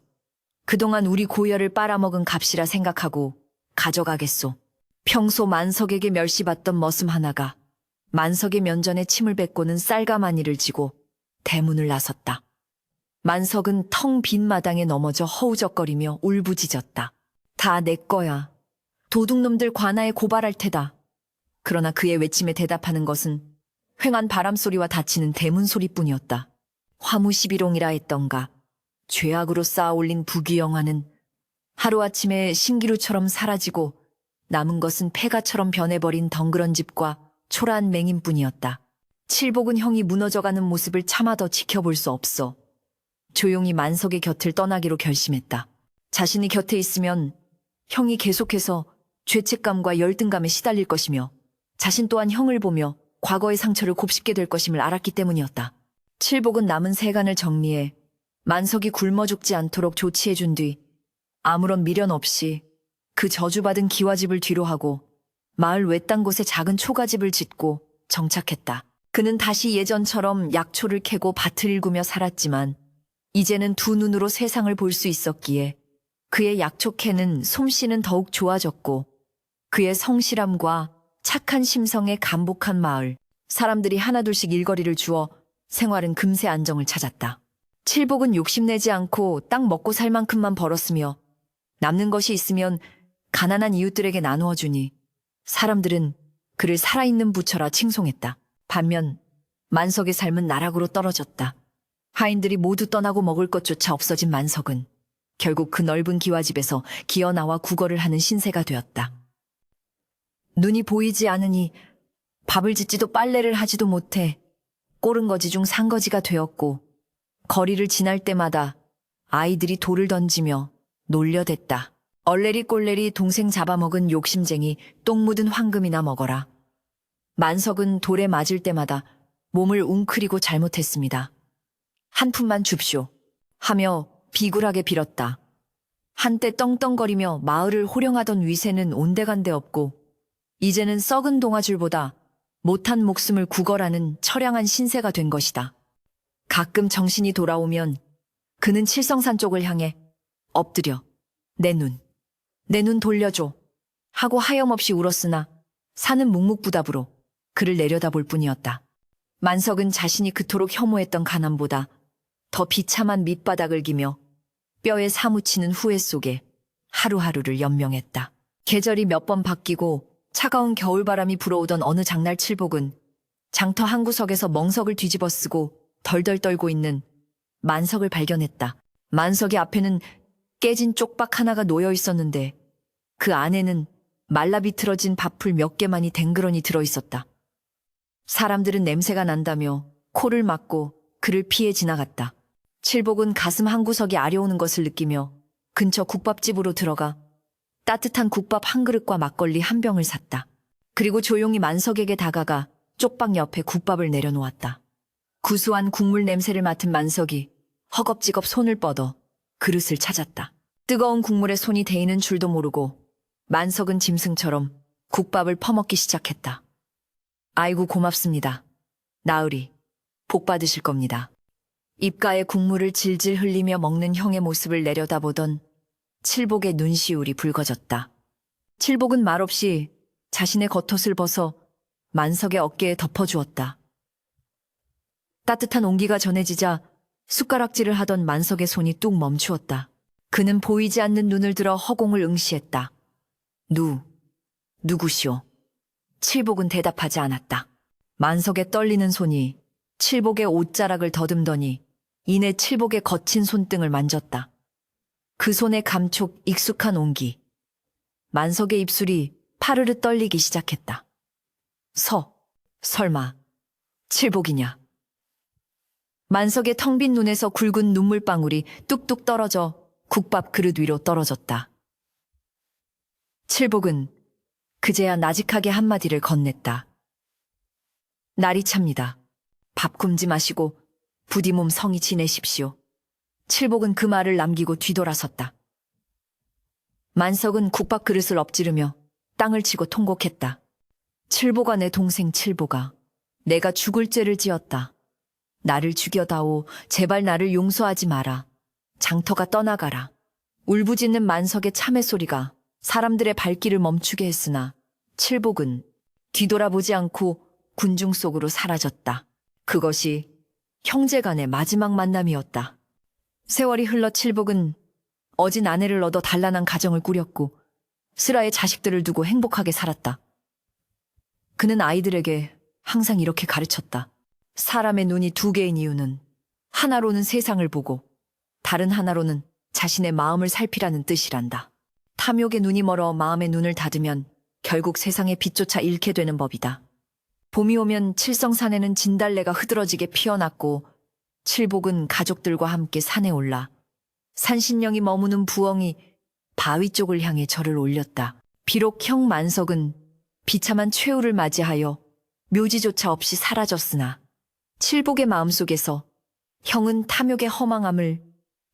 그동안 우리 고열을 빨아먹은 값이라 생각하고 가져가겠소. 평소 만석에게 멸시받던 머슴 하나가 만석의 면전에 침을 뱉고는 쌀가마니를 쥐고 대문을 나섰다. 만석은 텅 빈 마당에 넘어져 허우적거리며 울부짖었다. 다 내 거야. 도둑놈들 관아에 고발할 테다. 그러나 그의 외침에 대답하는 것은 휑한 바람소리와 닫히는 대문 소리뿐이었다. 화무시비롱이라 했던가 죄악으로 쌓아올린 부귀영화는 하루아침에 신기루처럼 사라지고 남은 것은 폐가처럼 변해버린 덩그런 집과 초라한 맹인뿐이었다. 칠복은 형이 무너져가는 모습을 차마 더 지켜볼 수 없어 조용히 만석의 곁을 떠나기로 결심했다. 자신이 곁에 있으면 형이 계속해서 죄책감과 열등감에 시달릴 것이며 자신 또한 형을 보며 과거의 상처를 곱씹게 될 것임을 알았기 때문이었다. 칠복은 남은 세간을 정리해 만석이 굶어 죽지 않도록 조치해준 뒤 아무런 미련 없이 그 저주받은 기와집을 뒤로하고 마을 외딴 곳에 작은 초가집을 짓고 정착했다. 그는 다시 예전처럼 약초를 캐고 밭을 일구며 살았지만 이제는 두 눈으로 세상을 볼 수 있었기에 그의 약초캐는 솜씨는 더욱 좋아졌고 그의 성실함과 착한 심성에 감복한 마을, 사람들이 하나둘씩 일거리를 주어 생활은 금세 안정을 찾았다. 칠복은 욕심내지 않고 딱 먹고 살 만큼만 벌었으며 남는 것이 있으면 가난한 이웃들에게 나누어 주니 사람들은 그를 살아있는 부처라 칭송했다. 반면 만석의 삶은 나락으로 떨어졌다. 하인들이 모두 떠나고 먹을 것조차 없어진 만석은 결국 그 넓은 기와집에서 기어나와 구걸을 하는 신세가 되었다. 눈이 보이지 않으니 밥을 짓지도 빨래를 하지도 못해 꼬른거지 중 산거지가 되었고 거리를 지날 때마다 아이들이 돌을 던지며 놀려댔다. 얼레리 꼴레리 동생 잡아먹은 욕심쟁이 똥 묻은 황금이나 먹어라. 만석은 돌에 맞을 때마다 몸을 웅크리고 잘못했습니다. 한 푼만 줍쇼 하며 비굴하게 빌었다. 한때 떵떵거리며 마을을 호령하던 위세는 온데간데 없고 이제는 썩은 동아줄보다 못한 목숨을 구걸하는 처량한 신세가 된 것이다. 가끔 정신이 돌아오면 그는 칠성산 쪽을 향해 엎드려 내 눈 돌려줘 하고 하염없이 울었으나 산은 묵묵부답으로 그를 내려다볼 뿐이었다. 만석은 자신이 그토록 혐오했던 가난보다 더 비참한 밑바닥을 기며 뼈에 사무치는 후회 속에 하루하루를 연명했다. 계절이 몇 번 바뀌고 차가운 겨울바람이 불어오던 어느 장날 칠복은 장터 한 구석에서 멍석을 뒤집어 쓰고 덜덜 떨고 있는 만석을 발견했다. 만석의 앞에는 깨진 쪽박 하나가 놓여 있었는데 그 안에는 말라비틀어진 밥풀 몇 개만이 댕그러니 들어있었다. 사람들은 냄새가 난다며 코를 막고 그를 피해 지나갔다. 칠복은 가슴 한구석이 아려오는 것을 느끼며 근처 국밥집으로 들어가 따뜻한 국밥 한 그릇과 막걸리 한 병을 샀다. 그리고 조용히 만석에게 다가가 쪽박 옆에 국밥을 내려놓았다. 구수한 국물 냄새를 맡은 만석이 허겁지겁 손을 뻗어 그릇을 찾았다. 뜨거운 국물에 손이 데이는 줄도 모르고 만석은 짐승처럼 국밥을 퍼먹기 시작했다. 아이고 고맙습니다. 나으리, 복 받으실 겁니다. 입가에 국물을 질질 흘리며 먹는 형의 모습을 내려다보던 칠복의 눈시울이 붉어졌다. 칠복은 말없이 자신의 겉옷을 벗어 만석의 어깨에 덮어주었다. 따뜻한 온기가 전해지자 숟가락질을 하던 만석의 손이 뚝 멈추었다. 그는 보이지 않는 눈을 들어 허공을 응시했다. 누구시오? 칠복은 대답하지 않았다. 만석의 떨리는 손이 칠복의 옷자락을 더듬더니 이내 칠복의 거친 손등을 만졌다. 그 손에 감촉 익숙한 온기. 만석의 입술이 파르르 떨리기 시작했다. 설마 칠복이냐? 만석의 텅 빈 눈에서 굵은 눈물방울이 뚝뚝 떨어져 국밥 그릇 위로 떨어졌다. 칠복은 그제야 나직하게 한마디를 건넸다. 날이 찹니다. 밥 굶지 마시고 부디 몸 성히 지내십시오. 칠복은 그 말을 남기고 뒤돌아섰다. 만석은 국밥 그릇을 엎지르며 땅을 치고 통곡했다. 칠복아, 내 동생 칠복아, 내가 죽을 죄를 지었다. 나를 죽여다오. 제발 나를 용서하지 마라. 장터가 떠나가라. 울부짖는 만석의 참회 소리가 사람들의 발길을 멈추게 했으나 칠복은 뒤돌아보지 않고 군중 속으로 사라졌다. 그것이 형제간의 마지막 만남이었다. 세월이 흘러 칠복은 어진 아내를 얻어 단란한 가정을 꾸렸고 슬아의 자식들을 두고 행복하게 살았다. 그는 아이들에게 항상 이렇게 가르쳤다. 사람의 눈이 두 개인 이유는 하나로는 세상을 보고 다른 하나로는 자신의 마음을 살피라는 뜻이란다. 탐욕의 눈이 멀어 마음의 눈을 닫으면 결국 세상의 빛조차 잃게 되는 법이다. 봄이 오면 칠성산에는 진달래가 흐드러지게 피어났고 칠복은 가족들과 함께 산에 올라 산신령이 머무는 부엉이 바위 쪽을 향해 절을 올렸다. 비록 형 만석은 비참한 최후를 맞이하여 묘지조차 없이 사라졌으나 칠복의 마음속에서 형은 탐욕의 허망함을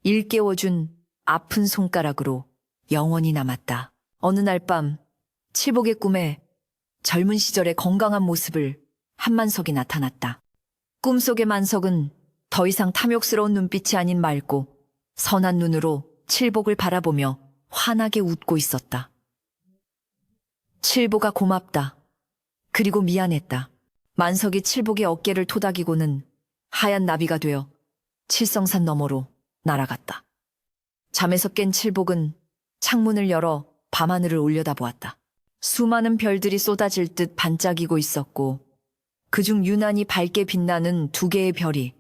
일깨워준 아픈 손가락으로 영원히 남았다. 어느 날 밤 칠복의 꿈에 젊은 시절의 건강한 모습을 한만석이 나타났다. 꿈속의 만석은 더 이상 탐욕스러운 눈빛이 아닌 맑고 선한 눈으로 칠복을 바라보며 환하게 웃고 있었다. 칠복아 고맙다. 그리고 미안했다. 만석이 칠복의 어깨를 토닥이고는 하얀 나비가 되어 칠성산 너머로 날아갔다. 잠에서 깬 칠복은 창문을 열어 밤하늘을 올려다보았다. 수많은 별들이 쏟아질 듯 반짝이고 있었고 그중 유난히 밝게 빛나는 두 개의 별이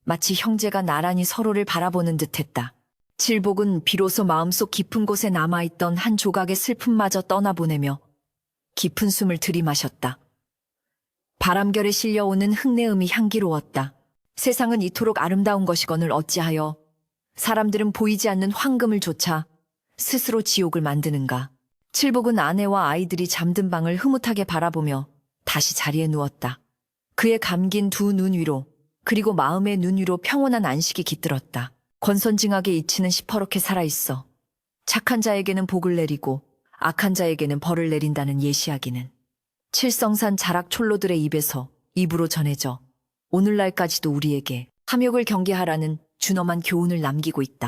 마치 형제가 나란히 서로를 바라보는 듯했다. 칠복은 비로소 마음속 깊은 곳에 남아있던 한 조각의 슬픔마저 떠나보내며 깊은 숨을 들이마셨다. 바람결에 실려오는 흙내음이 향기로웠다. 세상은 이토록 아름다운 것이거늘 어찌하여 사람들은 보이지 않는 황금을 쫓아 스스로 지옥을 만드는가. 칠복은 아내와 아이들이 잠든 방을 흐뭇하게 바라보며 다시 자리에 누웠다. 그의 감긴 두 눈 위로 그리고 마음의 눈 위로 평온한 안식이 깃들었다. 권선징악의 이치는 시퍼렇게 살아있어 착한 자에게는 복을 내리고 악한 자에게는 벌을 내린다는 예시하기는 칠성산 자락촐로들의 입에서 입으로 전해져 오늘날까지도 우리에게 탐욕을 경계하라는 준엄한 교훈을 남기고 있다.